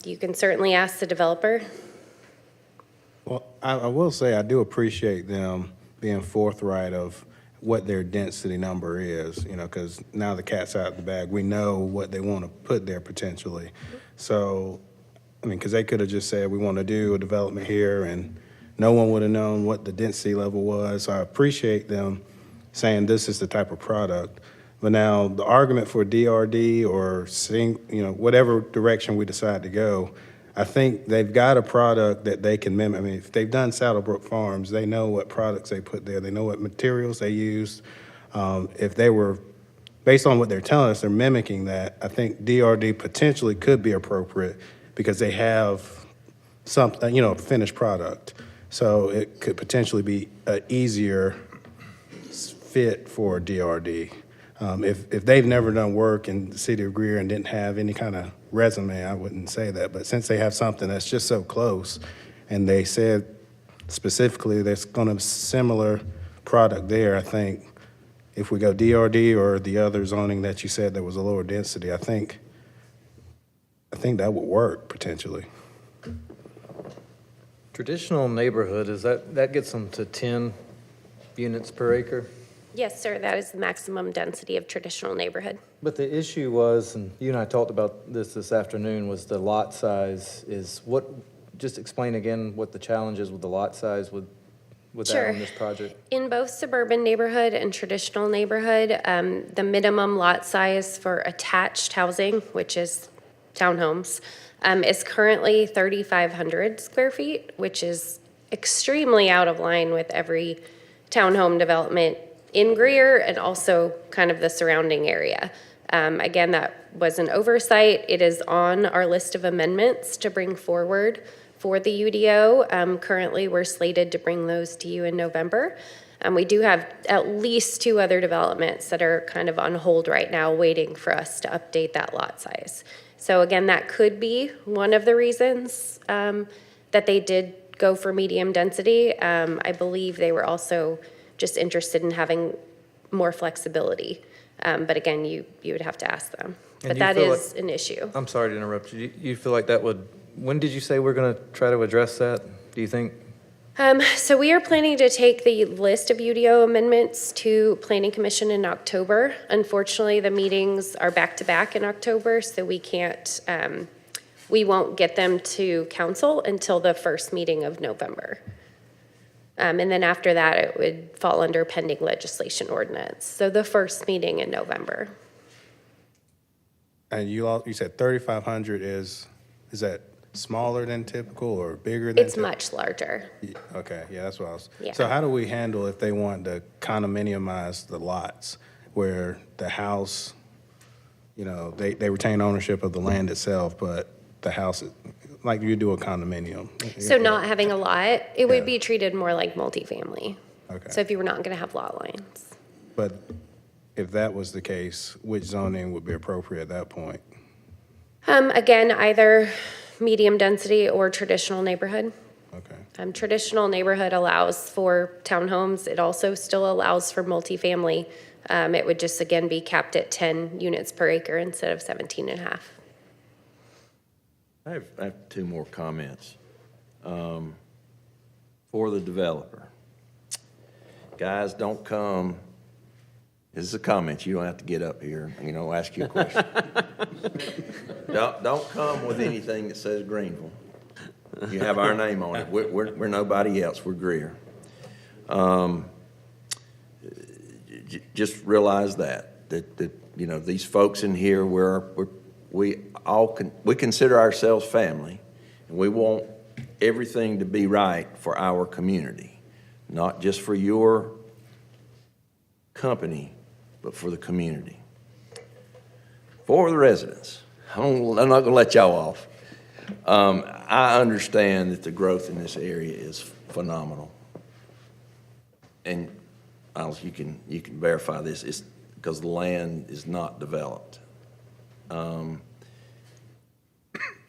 You can certainly ask the developer. Well, I will say I do appreciate them being forthright of what their density number is, because now the cat's out of the bag. We know what they want to put there potentially. So, because they could have just said, we want to do a development here, and no one would have known what the density level was. So I appreciate them saying this is the type of product. But now the argument for DRD or whatever direction we decide to go, I think they've got a product that they can mimic. If they've done Saddlebrook Farms, they know what products they put there. They know what materials they used. If they were, based on what they're telling us, they're mimicking that, I think DRD potentially could be appropriate because they have something, a finished product. So it could potentially be an easier fit for DRD. If they've never done work in the city of Greer and didn't have any kind of resume, I wouldn't say that. But since they have something that's just so close, and they said specifically there's going to be similar product there, I think if we go DRD or the other zoning that you said that was a lower density, I think that would work potentially. Traditional neighborhood, that gets them to 10 units per acre? Yes, sir, that is the maximum density of traditional neighborhood. But the issue was, and you and I talked about this afternoon, was the lot size is what, just explain again what the challenge is with the lot size with that on this project. In both suburban neighborhood and traditional neighborhood, the minimum lot size for attached housing, which is townhomes, is currently 3,500 square feet, which is extremely out of line with every townhome development in Greer and also kind of the surrounding area. Again, that was an oversight. It is on our list of amendments to bring forward for the UDO. Currently, we're slated to bring those to you in November. We do have at least 2 other developments that are kind of on hold right now, waiting for us to update that lot size. So again, that could be one of the reasons that they did go for medium density. I believe they were also just interested in having more flexibility. But again, you would have to ask them. But that is an issue. I'm sorry to interrupt you. You feel like that would, when did you say we're going to try to address that, do you think? So we are planning to take the list of UDO amendments to Planning Commission in October. Unfortunately, the meetings are back-to-back in October, so we can't, we won't get them to council until the first meeting of November. And then after that, it would fall under pending legislation ordinance. So the first meeting in November. And you said 3,500 is that smaller than typical or bigger than It's much larger. Okay, yeah, that's what I was. Yeah. So how do we handle if they want to condominiumize the lots where the house, they retain ownership of the land itself, but the house, like you do a condominium? So not having a lot, it would be treated more like multifamily. Okay. So if you were not going to have lot lines. But if that was the case, which zoning would be appropriate at that point? Again, either medium density or traditional neighborhood. Okay. Traditional neighborhood allows for townhomes. It also still allows for multifamily. It would just, again, be capped at 10 units per acre instead of 17 and a half. I have 2 more comments. For the developer. Guys, don't come, this is a comment, you don't have to get up here, ask you a question. Don't come with anything that says Greenville. You have our name on it. We're nobody else, we're Greer. Just realize that these folks in here, we consider ourselves family, and we want everything to be right for our community, not just for your company, but for the community. For the residents, I'm not going to let y'all off. I understand that the growth in this area is phenomenal, and you can verify this. It's because the land is not developed.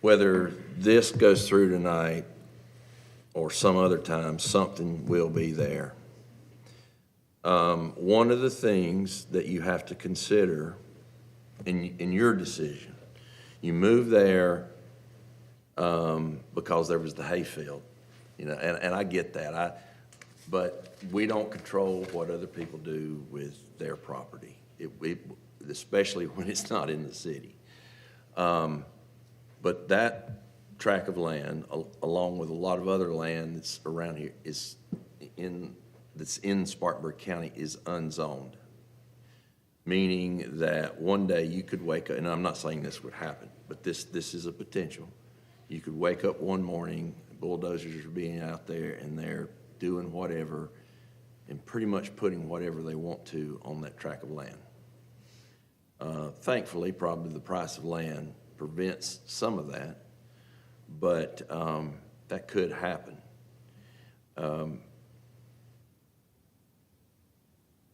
Whether this goes through tonight or some other time, something will be there. One of the things that you have to consider in your decision, you move there because there was the hayfield, and I get that. But we don't control what other people do with their property, especially when it's not in the city. But that tract of land, along with a lot of other land that's around here, that's in Spartanburg County, is unzoned. Meaning that one day you could wake up, and I'm not saying this would happen, but this is a potential. You could wake up one morning, bulldozers are being out there, and they're doing whatever and pretty much putting whatever they want to on that tract of land. Thankfully, probably the price of land prevents some of that, but that could happen.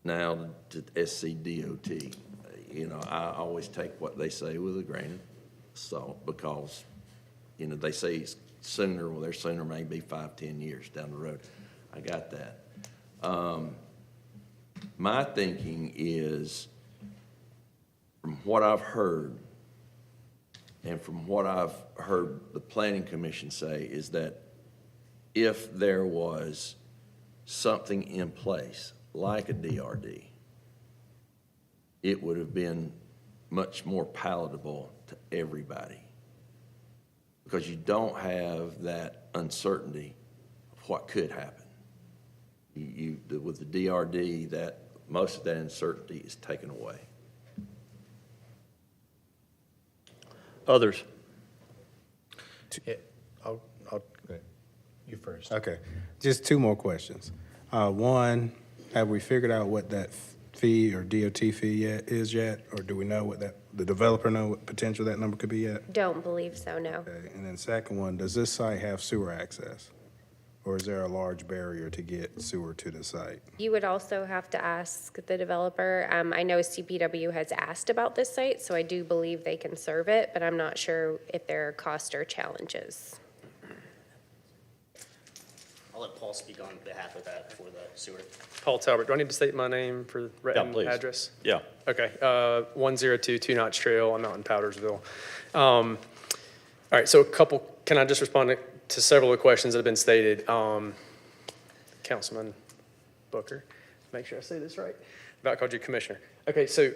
Now, to SCDOT, I always take what they say with a grain of salt because, they say it's sooner, well, their sooner may be 5-10 years down the road. I got that. My thinking is, from what I've heard, and from what I've heard the Planning Commission say, is that if there was something in place, like a DRD, it would have been much more palatable to everybody. Because you don't have that uncertainty of what could happen. With the DRD, that most of that uncertainty is taken away. Others? Yeah, you first. Okay, just two more questions. One, have we figured out what that fee or DOT fee is yet? Or do we know the developer know what potential that number could be yet? Don't believe so, no. Okay, and then second one, does this site have sewer access? Or is there a large barrier to get sewer to the site? You would also have to ask the developer. I know CPW has asked about this site, so I do believe they can serve it, but I'm not sure if there are cost or challenges. I'll let Paul speak on behalf of that for the sewer. Paul Talbot, do I need to state my name for the written please. address? Yeah. Okay, 102 Two Notch Trail, I'm out in Powdersville. All right, so can I just respond to several of the questions that have been stated? Councilman Booker, make sure I say this right. About called you Commissioner. Okay, so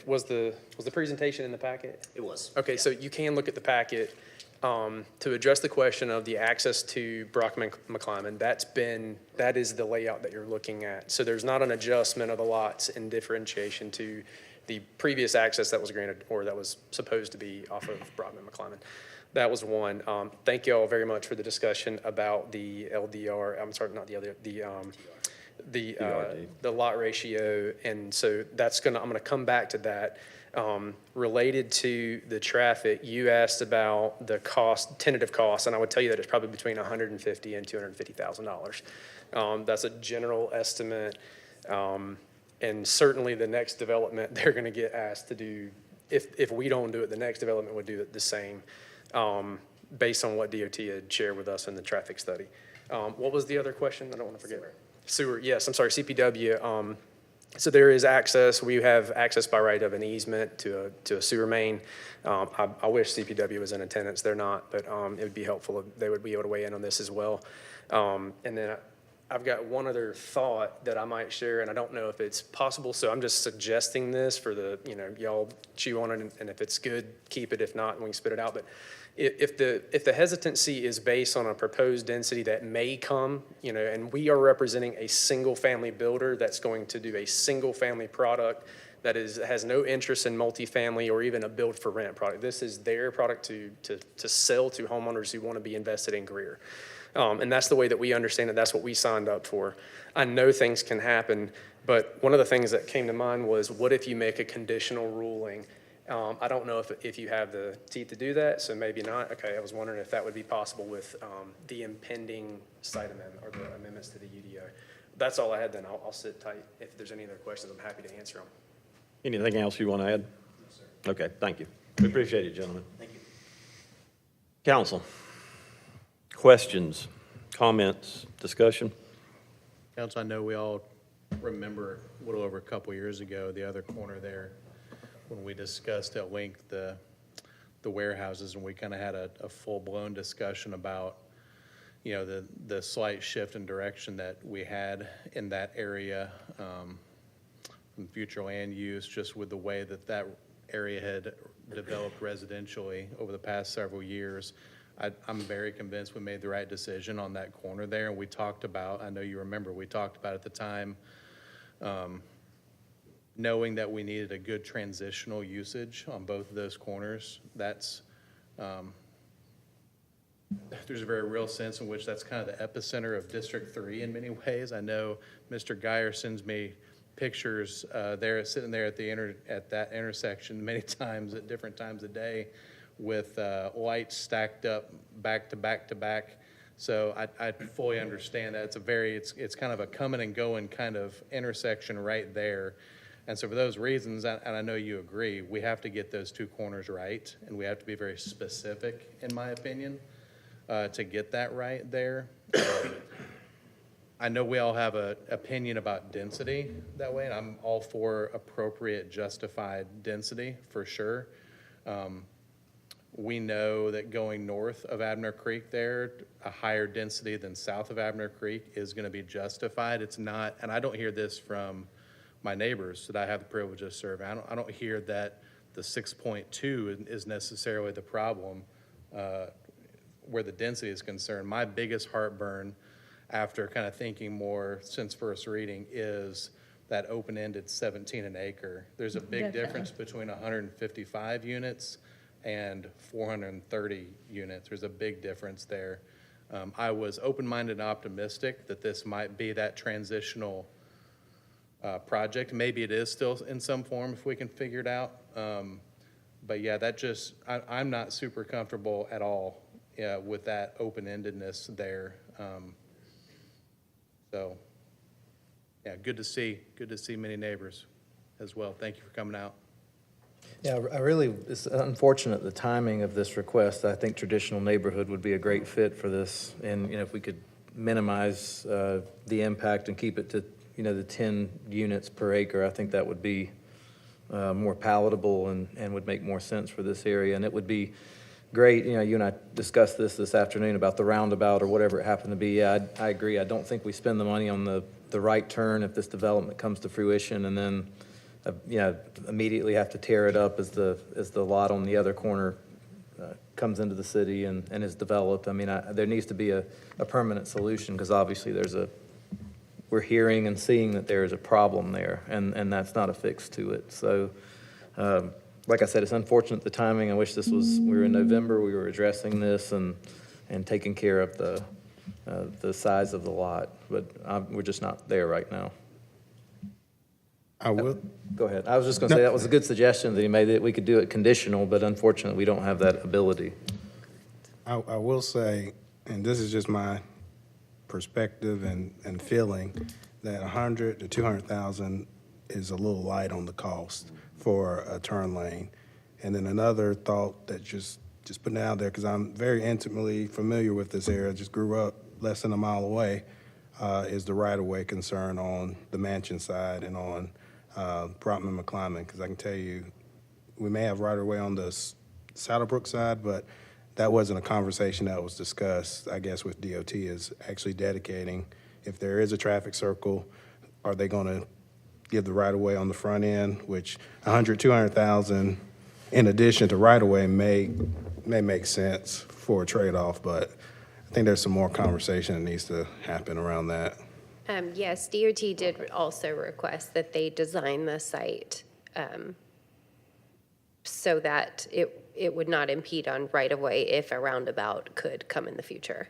was the presentation in the packet? It was. Okay, so you can look at the packet to address the question of the access to Brockman McClyman. That is the layout that you're looking at. So there's not an adjustment of the lots in differentiation to the previous access that was granted or that was supposed to be off of Brockman McClyman. That was one. Thank you all very much for the discussion about the LDR. I'm sorry, not the LDR, the lot ratio. And so I'm gonna come back to that. Related to the traffic, you asked about the tentative cost, and I would tell you that it's probably between $150,000 and $250,000. That's a general estimate. And certainly the next development, they're gonna get asked to do, if we don't do it, the next development would do it the same, based on what DOT had shared with us in the traffic study. What was the other question? I don't want to forget. Sewer, yes, I'm sorry, CPW. So there is access. We have access by right of an easement to a sewer main. I wish CPW was in attendance. They're not, but it would be helpful if they would be able to weigh in on this as well. And then I've got one other thought that I might share, and I don't know if it's possible, so I'm just suggesting this for y'all chew on it, and if it's good, keep it. If not, we can spit it out. But if the hesitancy is based on a proposed density that may come, and we are representing a single-family builder that's going to do a single-family product that has no interest in multifamily or even a build-for-rent product. This is their product to sell to homeowners who want to be invested in Greer. And that's the way that we understand it. That's what we signed up for. I know things can happen, but one of the things that came to mind was, what if you make a conditional ruling? I don't know if you have the teeth to do that, so maybe not. Okay, I was wondering if that would be possible with the impending site amendment or the amendments to the UDO. That's all I had then. I'll sit tight. If there's any other questions, I'm happy to answer them. Anything else you want to add? Okay, thank you. We appreciate it, gentlemen. Thank you. Council, questions, comments, discussion? Council, I know we all remember a little over a couple years ago, the other corner there, when we discussed at length the warehouses, and we kind of had a full-blown discussion about, you know, the slight shift in direction that we had in that area, from future land use, just with the way that that area had developed residentially over the past several years. I'm very convinced we made the right decision on that corner there, and we talked about, I know you remember, we talked about at the time, knowing that we needed a good transitional usage on both of those corners. That's, there's a very real sense in which that's kind of the epicenter of District 3 in many ways. I know Mr. Geyer sends me pictures there, sitting there at that intersection many times at different times of day with lights stacked up back to back to back. So I fully understand that. It's kind of a coming and going kind of intersection right there. And so for those reasons, and I know you agree, we have to get those two corners right, and we have to be very specific, in my opinion, to get that right there. I know we all have an opinion about density that way, and I'm all for appropriate, justified density, for sure. We know that going north of Abner Creek there, a higher density than south of Abner Creek is going to be justified. It's not, and I don't hear this from my neighbors that I have the privilege of serving. I don't hear that the 6.2 is necessarily the problem where the density is concerned. My biggest heartburn after kind of thinking more since first reading is that open-ended 17 an acre. There's a big difference between 155 units and 430 units. There's a big difference there. I was open-minded and optimistic that this might be that transitional project. Maybe it is still in some form if we can figure it out. But yeah, I'm not super comfortable at all with that open-endedness there. So yeah, good to see many neighbors as well. Thank you for coming out. Yeah, it's unfortunate the timing of this request. I think traditional neighborhood would be a great fit for this. And, you know, if we could minimize the impact and keep it to, you know, the 10 units per acre, I think that would be more palatable and would make more sense for this area. And it would be great, you know, you and I discussed this afternoon about the roundabout or whatever it happened to be. Yeah, I agree. I don't think we spend the money on the right turn if this development comes to fruition and then you know, immediately have to tear it up as the lot on the other corner comes into the city and is developed. I mean, there needs to be a permanent solution because obviously we're hearing and seeing that there is a problem there and that's not a fix to it. So, like I said, it's unfortunate the timing. I wish we were in November, we were addressing this and taking care of the size of the lot, but we're just not there right now. I will. Go ahead. I was just going to say that was a good suggestion that he made, that we could do it conditional, but unfortunately, we don't have that ability. I will say, and this is just my perspective and feeling, that 100 to 200,000 is a little light on the cost for a turn lane. And then another thought that just putting it out there, because I'm very intimately familiar with this area, just grew up less than a mile away, is the right-of-way concern on the Mansion side and on Brockman McClyman, because I can tell you, we may have right-of-way on the Saddlebrook side, but that wasn't a conversation that was discussed, I guess, with DOT, is actually dedicating, if there is a traffic circle, are they going to give the right-of-way on the front end, which 100, 200,000 in addition to right-of-way may make sense for a trade-off, but I think there's some more conversation that needs to happen around that. Yes, DOT did also request that they design the site so that it would not impede on right-of-way if a roundabout could come in the future.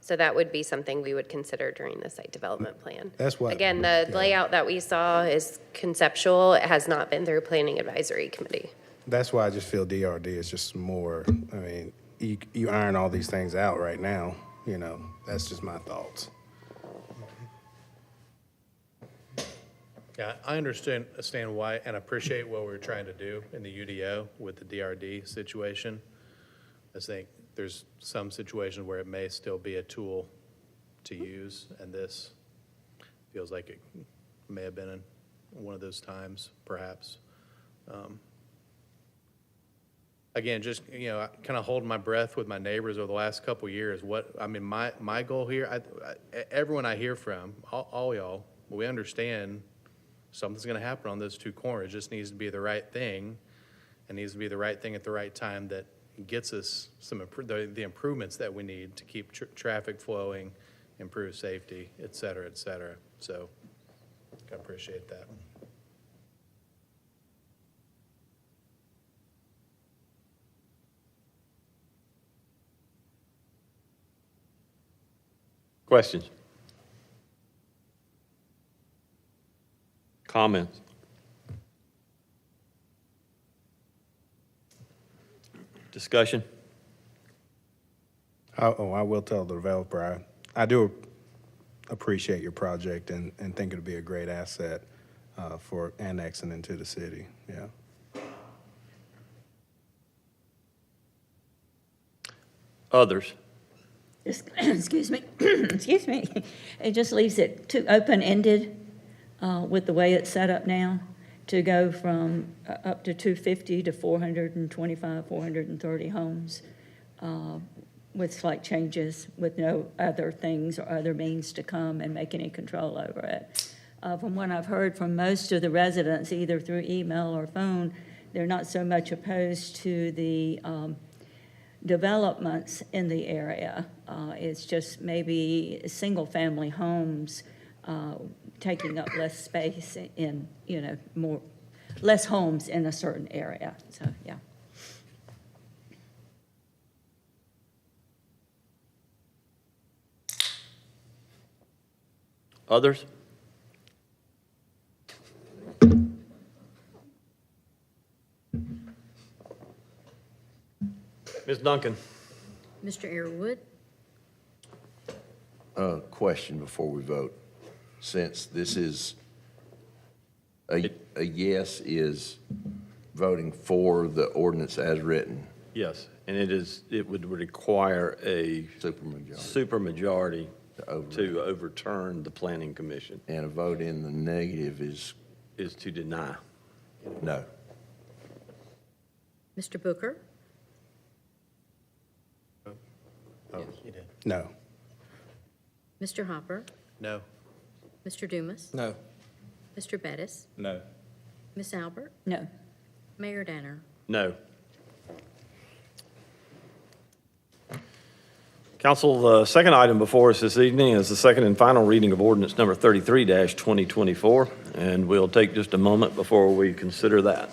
So that would be something we would consider during the site development plan. That's what. Again, the layout that we saw is conceptual. It has not been through Planning Advisory Committee. That's why I just feel DRD is just more, I mean, you iron all these things out right now, you know, that's just my thoughts. Yeah, I understand why and appreciate what we're trying to do in the UDO with the DRD situation. I think there's some situations where it may still be a tool to use, and this feels like it may have been in one of those times, perhaps. Again, just, kind of holding my breath with my neighbors over the last couple of years. My goal here, everyone I hear from, all y'all, we understand something's going to happen on those two corners. It just needs to be the right thing, and needs to be the right thing at the right time that gets us the improvements that we need to keep traffic flowing, improve safety, et cetera, et cetera. So I appreciate that. Questions? Comments? Discussion? I will tell the developer, I do appreciate your project and think it'll be a great asset for annexing into the city, yeah. Others? Excuse me, excuse me. It just leaves it too open-ended with the way it's set up now, to go from up to 250 to 425, 430 homes with slight changes, with no other things or other means to come and make any control over it. From what I've heard from most of the residents, either through email or phone, they're not so much opposed to the developments in the area. It's just maybe single-family homes taking up less space in, less homes in a certain area. So, yeah. Others? Ms. Duncan? Mr. Airwood? Question before we vote. Since this is, a yes is voting for the ordinance as written. Yes, and it would require a supermajority to overturn the planning commission. And a vote in the negative is to deny. no. Mr. Booker? Oh, you did. No. Mr. Hopper? No. Mr. Dumas? No. Mr. Bettis? No. Miss Albert? No. Mayor Danner? No. Council, the second item before us this evening is the second and final reading of ordinance number 33-2024, and we'll take just a moment before we consider that.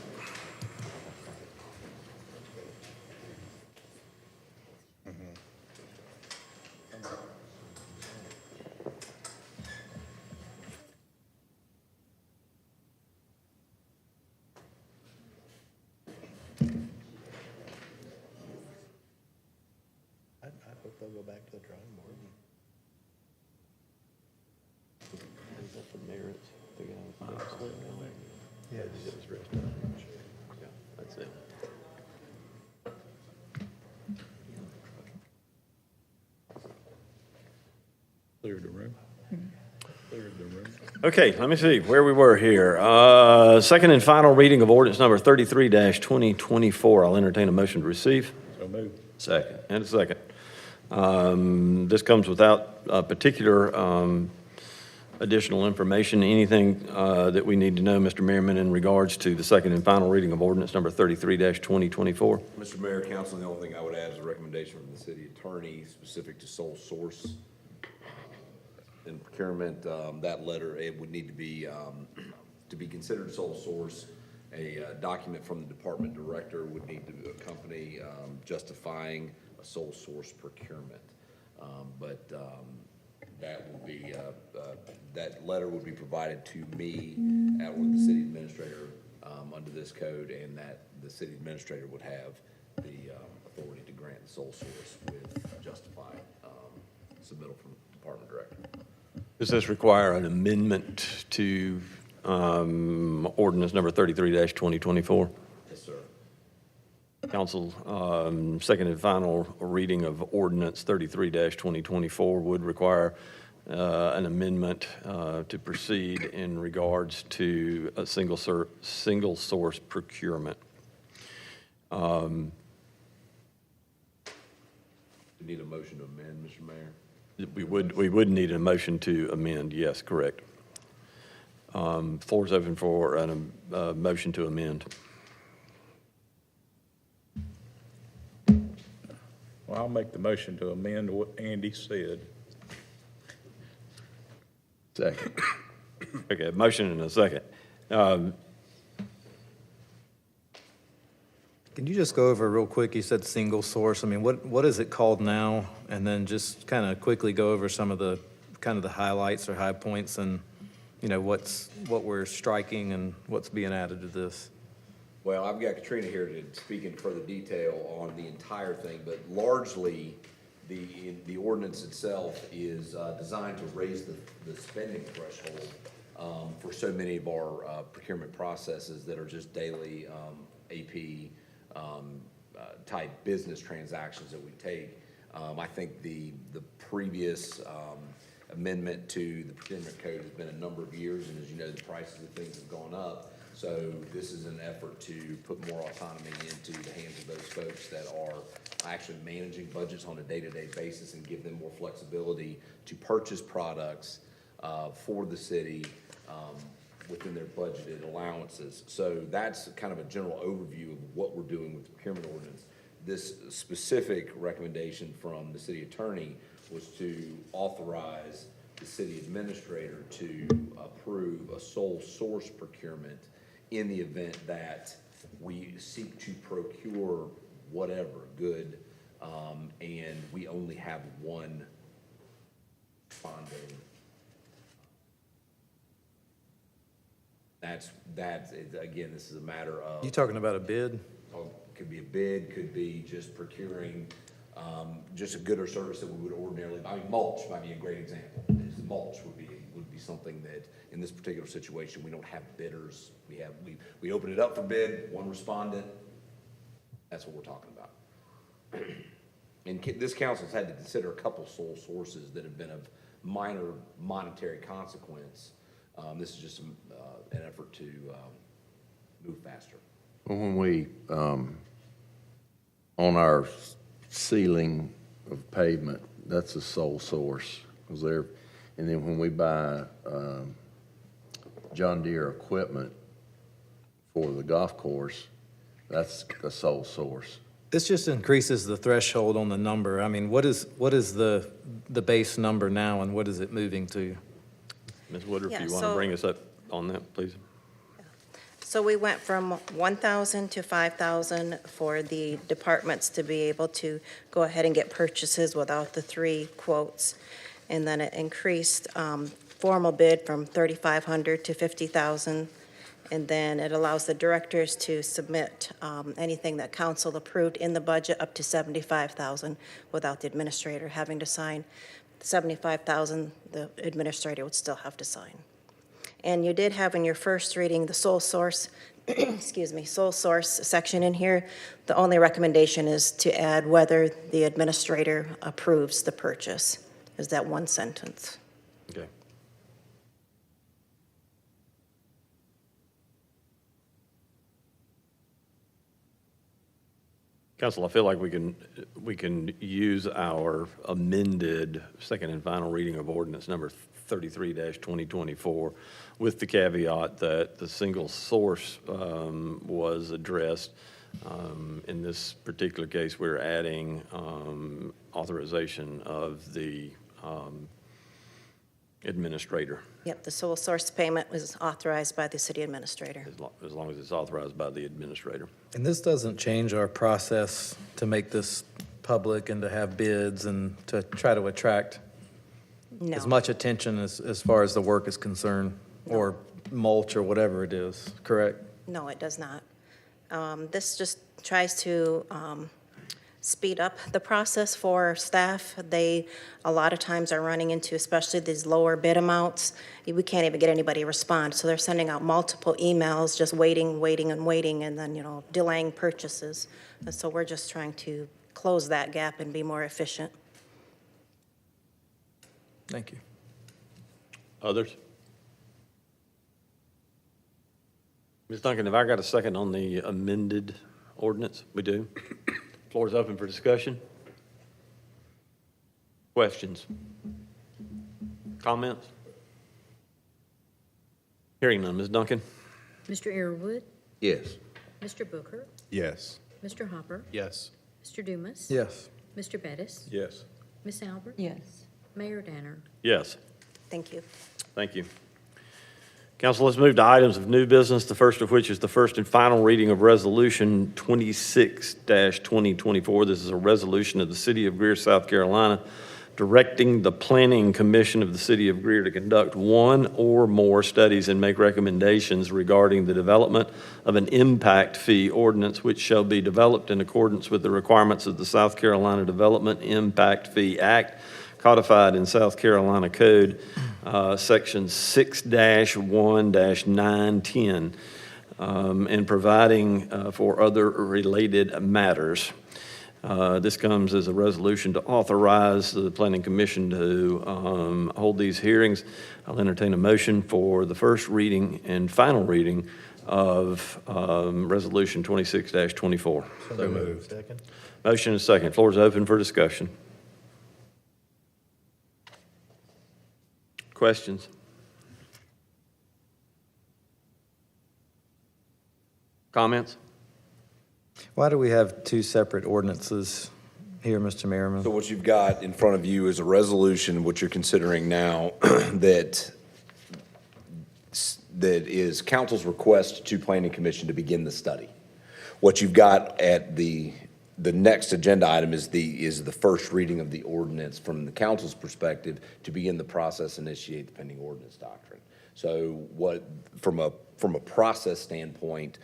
I hope they'll go back to the drawing board. Yes. That's it. Cleared the room. Cleared the room. Okay, let me see where we were here. Second and final reading of ordinance number 33-2024. I'll entertain a motion to receive. So moved. Second. And a second. This comes without particular additional information. Anything that we need to know, Mr. Merriman, in regards to the second and final reading of ordinance number 33-2024? Mr. Mayor, Council, the only thing I would add is a recommendation from the city attorney specific to sole source in procurement. That letter, it would need to be considered sole source. A document from the department director would need to accompany justifying a sole source procurement. But that will be, that letter would be provided to me with the city administrator under this code, and that the city administrator would have the authority to grant the sole source with justified submittal from the department director. Does this require an amendment to ordinance number 33-2024? Yes, sir. Council, second and final reading of ordinance 33-2024 would require an amendment to proceed in regards to a single source procurement. We need a motion to amend, Mr. Mayor. We would need a motion to amend, yes, correct. Floor is open for a motion to amend. Well, I'll make the motion to amend what Andy said. Second. Okay, motion and a second. Can you just go over real quick, you said single source, I mean, what is it called now? And then just kind of quickly go over some of the, kind of the highlights or high points and, you know, what we're striking and what's being added to this. Well, I've got Katrina here to speak in further detail on the entire thing, but largely, the ordinance itself is designed to raise the spending threshold for so many of our procurement processes that are just daily AP type business transactions that we take. I think the previous amendment to the procurement code has been a number of years, and as you know, the prices of things have gone up. So this is an effort to put more autonomy into the hands of those folks that are actually managing budgets on a day-to-day basis and give them more flexibility to purchase products for the city within their budgeted allowances. So that's kind of a general overview of what we're doing with the procurement ordinance. This specific recommendation from the city attorney was to authorize the city administrator to approve a sole source procurement in the event that we seek to procure whatever good, and we only have one responding. That's again, this is a matter of. You talking about a bid? Could be a bid, could be just procuring just a good or service that we would ordinarily, I mean, mulch might be a great example. Mulch would be something that, in this particular situation, we don't have bidders. We open it up for bid, one respondent. That's what we're talking about. And this council's had to consider a couple sole sources that have been of minor monetary consequence. This is just an effort to move faster. Well, when we, on our ceiling of pavement, that's a sole source. Was there, and then when we buy John Deere equipment for the golf course, that's a sole source. This just increases the threshold on the number. I mean, what is the base number now and what is it moving to? Ms. Woodruff, Yeah, you want to bring us up on that, please? So we went from 1,000 to 5,000 for the departments to be able to go ahead and get purchases without the 3 quotes. And then it increased formal bid from 3,500 to 50,000. And then it allows the directors to submit anything that council approved in the budget up to 75,000 without the administrator having to sign. 75,000, the administrator would still have to sign. And you did have in your first reading the sole source, excuse me, sole source section in here. The only recommendation is to add whether the administrator approves the purchase, is that one sentence. Okay. Council, I feel like we can use our amended second and final reading of ordinance number 33-2024 with the caveat that the single source was addressed. In this particular case, we're adding authorization of the administrator. Yep, the sole source payment was authorized by the city administrator. As long as it's authorized by the administrator. And this doesn't change our process to make this public and to have bids and to try to attract No. as much attention as far as the work is concerned, or mulch or whatever it is, correct? No, it does not. This just tries to speed up the process for staff. They, a lot of times are running into, especially these lower bid amounts, we can't even get anybody to respond. So they're sending out multiple emails, just waiting, and then, delaying purchases. And so we're just trying to close that gap and be more efficient. Thank you. Others? Ms. Duncan, have I got a second on the amended ordinance? We do. Floor is open for discussion. Questions? Comments? Hearing none. Ms. Duncan? Mr. Arrowood, Yes. Mr. Booker, Yes. Mr. Hopper, Yes. Mr. Dumas. Yes. Mr. Bettis, Yes. Miss Albert, Yes. Mayor Danner. Yes. Thank you. Thank you. Council, let's move to items of new business, the first of which is the first and final reading of Resolution 26-2024. This is a resolution of the City of Greer, South Carolina, directing the Planning Commission of the City of Greer to conduct one or more studies and make recommendations regarding the development of an impact fee ordinance, which shall be developed in accordance with the requirements of the South Carolina Development Impact Fee Act, codified in South Carolina Code, Section 6-1-910, and providing for other related matters. This comes as a resolution to authorize the Planning Commission to hold these hearings. I'll entertain a motion for the first reading and final reading of Resolution 26-24. So moved. Second. Motion and second. Floor is open for discussion. Questions? Comments? Why do we have two separate ordinances here, Mr. Merriman? So what you've got in front of you is a resolution, what you're considering now, that is council's request to Planning Commission to begin the study. What you've got at the next agenda item is the first reading of the ordinance from the council's perspective to begin the process, initiate the pending ordinance doctrine. So what, from a process standpoint,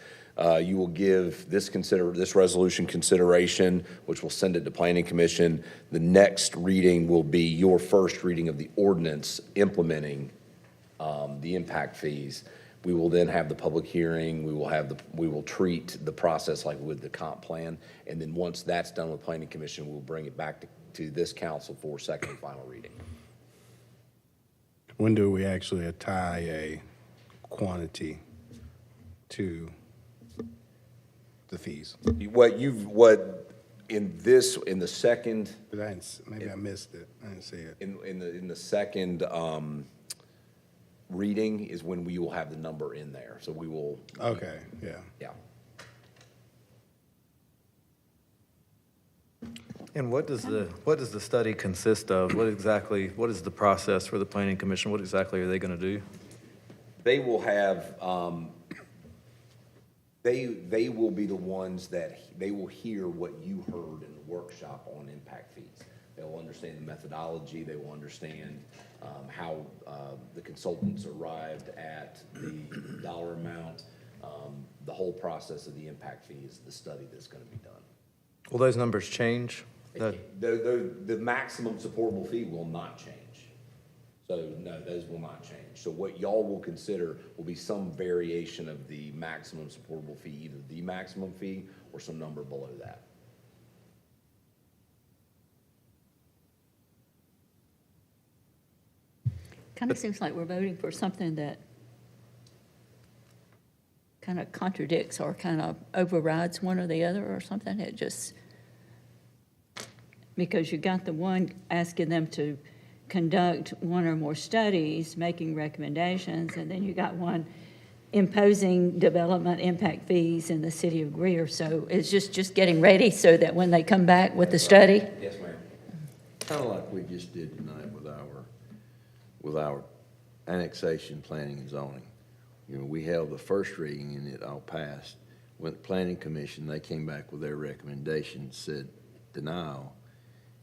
you will give this resolution consideration, which will send it to Planning Commission. The next reading will be your first reading of the ordinance implementing the impact fees. We will then have the public hearing. We will treat the process like with the comp plan, and then once that's done with Planning Commission, we'll bring it back to this council for second and final reading. When do we actually tie a quantity to the fees? What in the second? Maybe I missed it. I didn't see it. In the second reading is when we will have the number in there. So we will. Okay. Yeah. Yeah. And what does the study consist of? What is the process for the Planning Commission? What exactly are they going to do? They will have, they will be the ones that, they will hear what you heard in the workshop on impact fees. They will understand the methodology, they will understand how the consultants arrived at the dollar amount. The whole process of the impact fee is the study that's going to be done. Will those numbers change? The maximum supportable fee will not change. So no, those will not change. So what y'all will consider will be some variation of the maximum supportable fee, either the maximum fee or some number below that. Kind of seems like we're voting for something that kind of contradicts or kind of overrides one or the other or something. It just, because you got the one asking them to conduct one or more studies, making recommendations, and then you got one imposing development impact fees in the city of Greer. So it's just getting ready so that when they come back with the study. Yes, ma'am. Kind of like we just did tonight with our annexation planning and zoning. You know, we held the first reading and it all passed. Went to Planning Commission, they came back with their recommendation, said denial,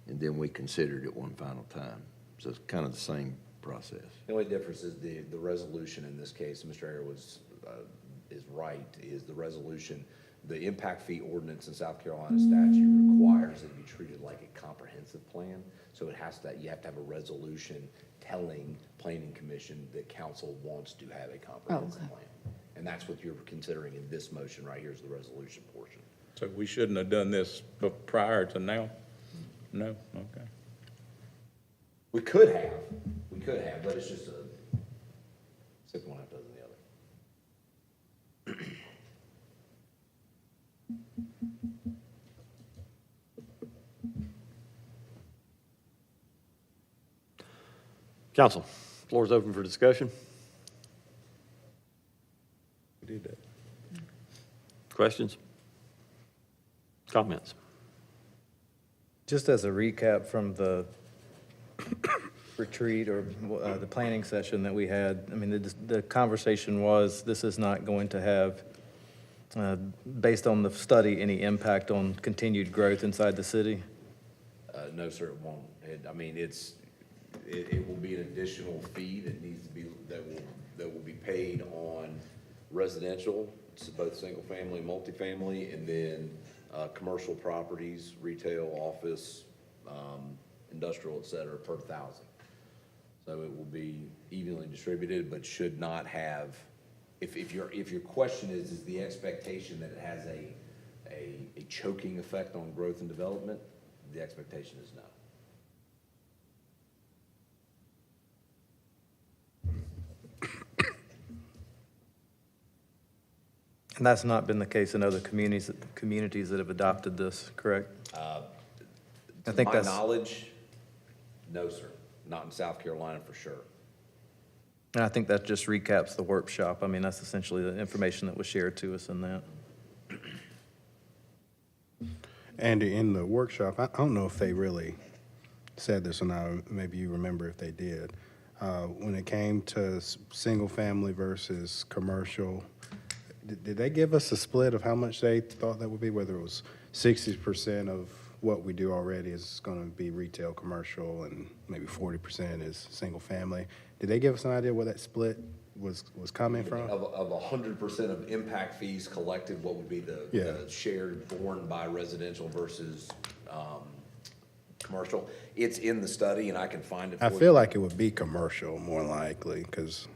and then we considered it one final time. So it's kind of the same process. The only difference is the resolution in this case, Mr. Ayer is right, is the resolution the impact fee ordinance in South Carolina statute requires it to be treated like a comprehensive plan. So it has to, you have to have a resolution telling planning commission that council wants to have a comprehensive plan. And that's what you're considering in this motion right here is the resolution portion. So we shouldn't have done this prior to now? No? Okay. We could have, but it's just a six one half dozen the other. Council, floor is open for discussion. We did that. Questions? Comments? Just as a recap from the retreat or the planning session that we had, I mean, the conversation was, this is not going to have, based on the study, any impact on continued growth inside the city? No, sir, it won't. I mean, it will be an additional fee that needs to be, that will be paid on residential, so both single family, multifamily, and then commercial properties, retail, office, industrial, et cetera, per 1,000. So it will be evenly distributed, but should not have, if your question is the expectation that it has a choking effect on growth and development, the expectation is no. And that's not been the case in other communities that have adopted this, correct? To my knowledge, no, sir. Not in South Carolina for sure. And I think that just recaps the workshop. I mean, that's essentially the information that was shared to us in that. Andy, in the workshop, I don't know if they really said this or not, maybe you remember if they did. When it came to single family versus commercial, did they give us a split of how much they thought that would be, whether it was 60% of what we do already is going to be retail commercial and maybe 40% is single family? Did they give us an idea where that split was coming from? Of 100% of impact fees collected, what would be the share borne by residential versus commercial? It's in the study, and I can find it for you. I feel like it would be commercial more likely, because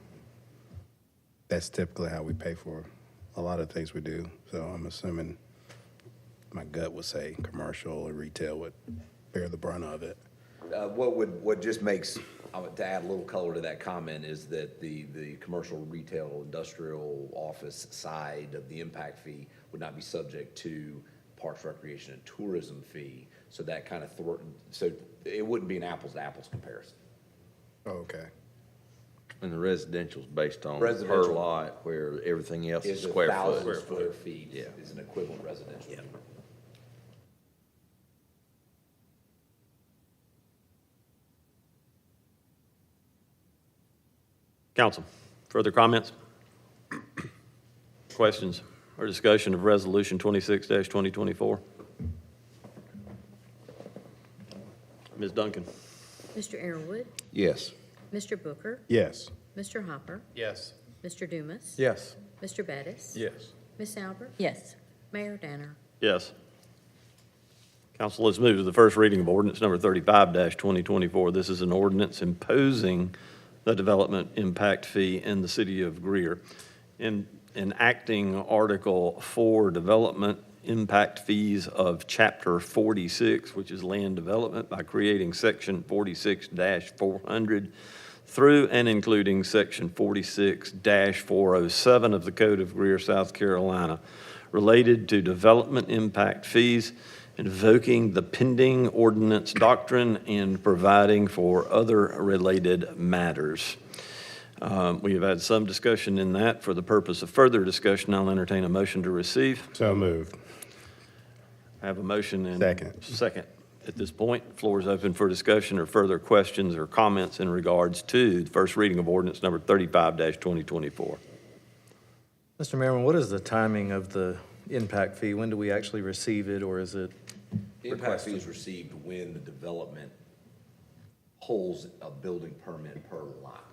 that's typically how we pay for a lot of things we do. So I'm assuming my gut would say commercial or retail would bear the brunt of it. What just makes, to add a little color to that comment, is that the commercial, retail, industrial, office side of the impact fee would not be subject to Parks, Recreation, and Tourism fee. So that kind of, so it wouldn't be an apples to apples comparison. Oh, okay. And the residential's based on per Residential lot, where everything else is Is square 1,000 foot. square feet Yeah. is an equivalent residential unit. Council, further comments? Questions or discussion of Resolution 26-2024? Ms. Duncan? Mr. Arrowood, Yes. Mr. Booker, Yes. Mr. Hopper, Yes. Mr. Dumas. Yes. Mr. Bettis. Yes. Miss Albert. Yes. Mayor Danner. Yes. Council, let's move to the first reading of ordinance number 35-2024. This is an ordinance imposing the development impact fee in the city of Greer. In enacting Article 4, Development Impact Fees of Chapter 46, which is Land Development, by creating Section 46-400 through and including Section 46-407 of the Code of Greer, South Carolina, related to development impact fees, invoking the pending ordinance doctrine, and providing for other related matters. We have had some discussion in that. For the purpose of further discussion, I'll entertain a motion to receive. So moved. I have a motion and Second. second. At this point, the floor is open for discussion or further questions or comments in regards to the first reading of ordinance number 35-2024. Mr. Merriman, what is the timing of the impact fee? When do we actually receive it, or is it The impact fee is received when the development pulls a building permit per lot.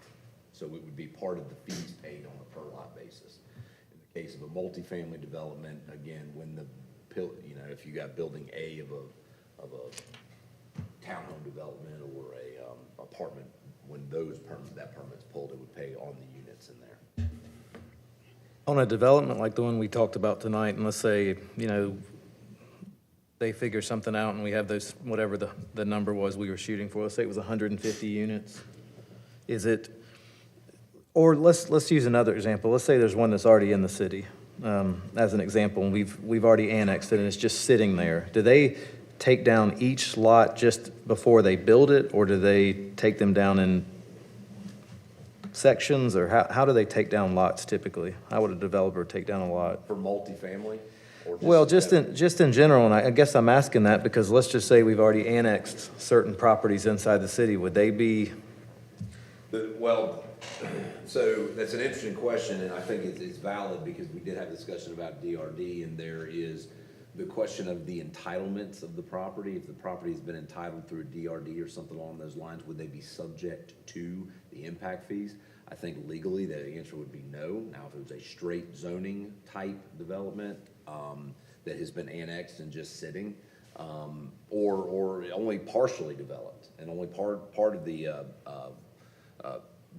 So it would be part of the fees paid on a per lot basis. In the case of a multifamily development, again, when if you got building A of a townhome development or a apartment, when that permit's pulled, it would pay on the units in there. On a development like the one we talked about tonight, and let's say, they figure something out and we have those, whatever the number was we were shooting for, let's say it was 150 units. Is it, or let's use another example. Let's say there's one that's already in the city, as an example, and we've already annexed it and it's just sitting there. Do they take down each lot just before they build it, or do they take them down in sections, or how do they take down lots typically? How would a developer take down a lot? For multifamily? Or Well, just in general, and I guess I'm asking that because let's just say we've already annexed certain properties inside the city. Would they be? Well, so that's an interesting question, and I think it's valid because we did have a discussion about DRD, and there is the question of the entitlements of the property. If the property has been entitled through a DRD or something along those lines, would they be subject to the impact fees? I think legally the answer would be no. Now, if it was a straight zoning type development that has been annexed and just sitting, or only partially developed and only part of the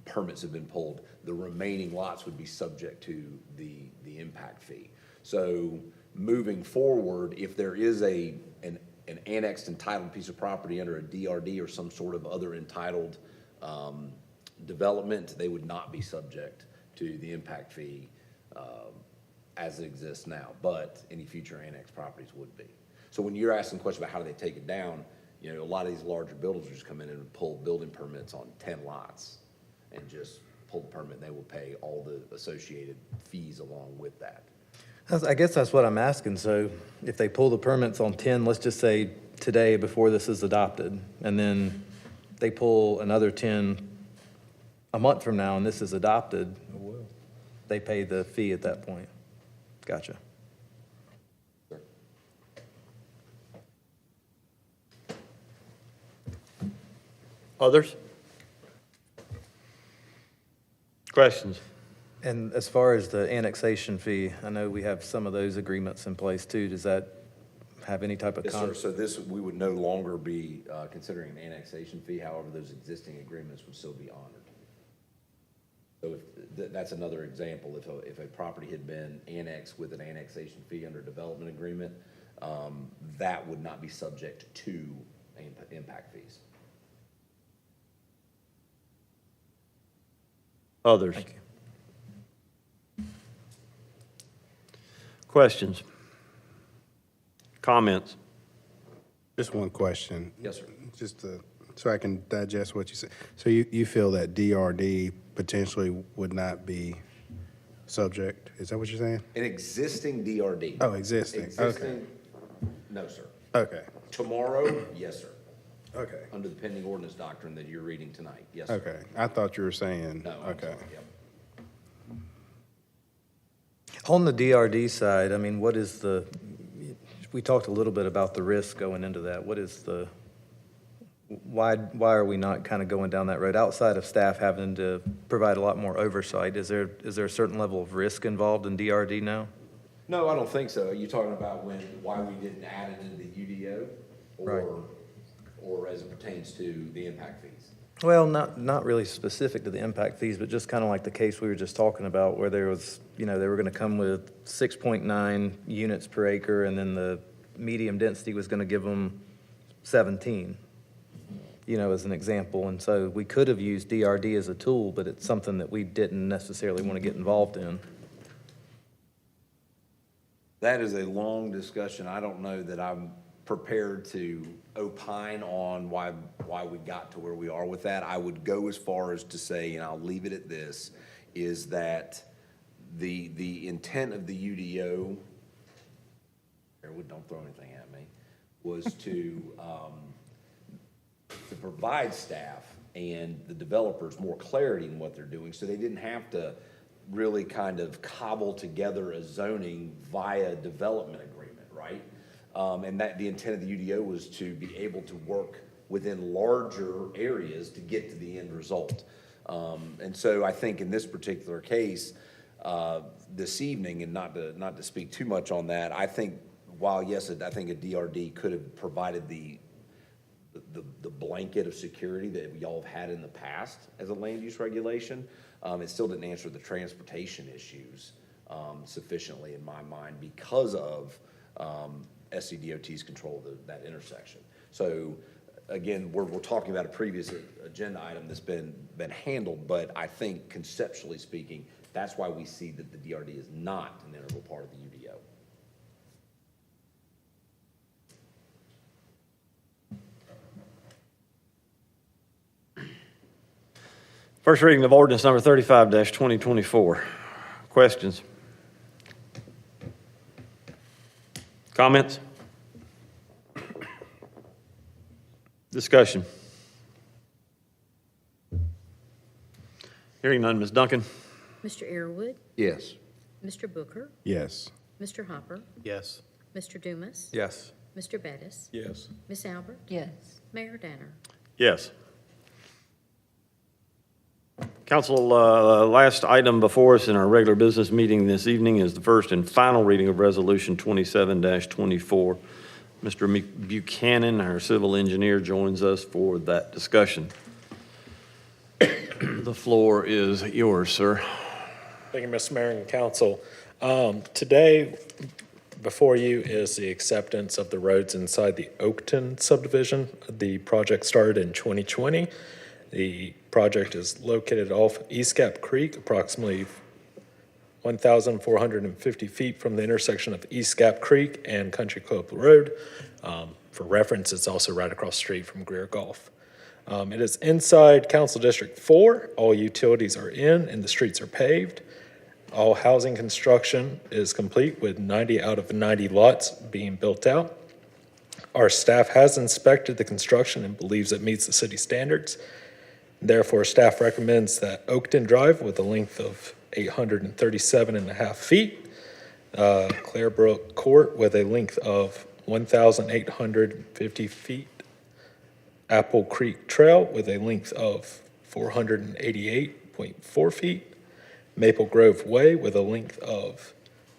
permits have been pulled, the remaining lots would be subject to the impact fee. So moving forward, if there is an annexed entitled piece of property under a DRD or some sort of other entitled development, they would not be subject to the impact fee as it exists now, but any future annexed properties would be. So when you're asking the question about how do they take it down, a lot of these larger builders just come in and pull building permits on 10 lots and just pull the permit, and they will pay all the associated fees along with that. I guess that's what I'm asking. So if they pull the permits on 10, let's just say today before this is adopted, and then they pull another 10 a month from now and this is adopted, they pay the fee at that point. Gotcha. Others? Questions? And as far as the annexation fee, I know we have some of those agreements in place too. Does that have any type of? Yes, sir. So we would no longer be considering an annexation fee. However, those existing agreements would still be honored. So that's another example. If a property had been annexed with an annexation fee under a development agreement, that would not be subject to impact fees. Others? Thank you. Questions? Comments? Just one question. Yes, sir. Just so I can digest what you said. So you feel that DRD potentially would not be subject? Is that what you're saying? An existing DRD. Oh, existing. Okay. No, sir. Okay. Tomorrow, yes, sir. Okay. Under the pending ordinance doctrine that you're reading tonight, yes, sir. Okay. I thought you were saying. No, I'm Okay. sorry, yep. On the DRD side, I mean, we talked a little bit about the risk going into that. Why are we not kind of going down that road outside of staff having to provide a lot more oversight? Is there a certain level of risk involved in DRD now? No, I don't think so. Are you talking about why we didn't add it into the UDO? Right. Or as it pertains to the impact fees? Well, not really specific to the impact fees, but just kind of like the case we were just talking about where there was, they were going to come with 6.9 units per acre and then the medium density was going to give them 17, as an example. And so we could have used DRD as a tool, but it's something that we didn't necessarily want to get involved in. That is a long discussion. I don't know that I'm prepared to opine on why we got to where we are with that. I would go as far as to say, and I'll leave it at this, is that the intent of the UDO, don't throw anything at me, was to provide staff and the developers more clarity in what they're doing so they didn't have to really kind of cobble together a zoning via development agreement, right? And that the intent of the UDO was to be able to work within larger areas to get to the end result. And so I think in this particular case, this evening, and not to speak too much on that, I think, while yes, I think a DRD could have provided the blanket of security that y'all have had in the past as a land use regulation, it still didn't answer the transportation issues sufficiently in my mind because of SCDOT's control of that intersection. So again, we're talking about a previous agenda item that's been handled, but I think conceptually speaking, that's why we see that the DRD is not an integral part of the UDO. First reading of ordinance number 35-2024. Questions? Comments? Discussion? Hearing none, Ms. Duncan? Mr. Airwood, Yes. Mr. Booker, Yes. Mr. Hopper, Yes. Mr. Dumas, Yes. Mr. Bettis, Yes. Miss Albert, Yes. Mayor Danner. Yes. Council, last item before us in our regular business meeting this evening is the first and final reading of Resolution 27-24. Mr. Buchanan, our civil engineer, joins us for that discussion. The floor is yours, sir. Thank you, Mr. Mayor and Council. Today, before you is the acceptance of the roads inside the Oakton subdivision. The project started in 2020. The project is located off East Gap Creek, approximately 1,450 feet from the intersection of East Gap Creek and Country Club Road. For reference, it's also right across the street from Greer Golf. It is inside Council District 4. All utilities are in and the streets are paved. All housing construction is complete with 90 out of 90 lots being built out. Our staff has inspected the construction and believes it meets the city standards. Therefore, staff recommends that Oakton Drive with a length of 837.5 feet, Clarebrook Court with a length of 1,850 feet, Apple Creek Trail with a length of 488.4 feet, Maple Grove Way with a length of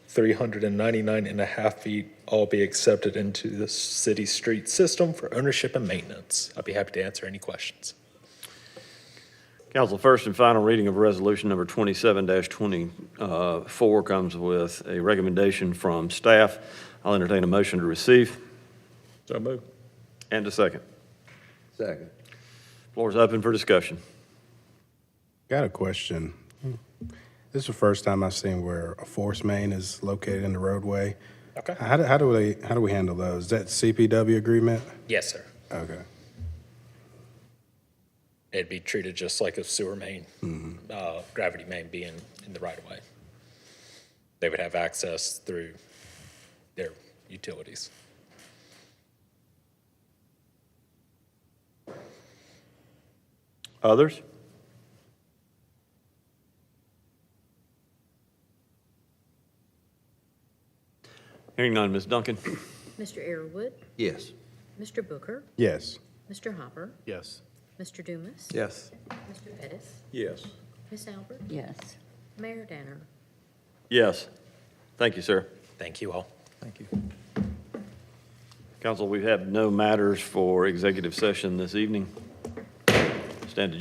399.5 feet, all be accepted into the city street system for ownership and maintenance. I'd be happy to answer any questions. Council, first and final reading of resolution number 27-24 comes with a recommendation from staff. I'll entertain a motion to receive. So moved. And a second. Second. Floor is open for discussion. Got a question. This is the first time I've seen where a force main is located in the roadway. Okay. How do we handle those? Is that CPW agreement? Yes, sir. Okay. It'd be treated just like a sewer main, gravity main being in the right of way. They would have access through their utilities. Others? Hearing none, Ms. Duncan? Mr. Airwood, Yes. Mr. Booker, Yes. Mr. Hopper, Yes. Mr. Dumas, Yes. Mr. Bettis, Yes. Miss Albert, Yes. Mayor Danner. Yes. Thank you, sir. Thank you all. Thank you. Council, we have no matters for executive session this evening. Stand adjourned.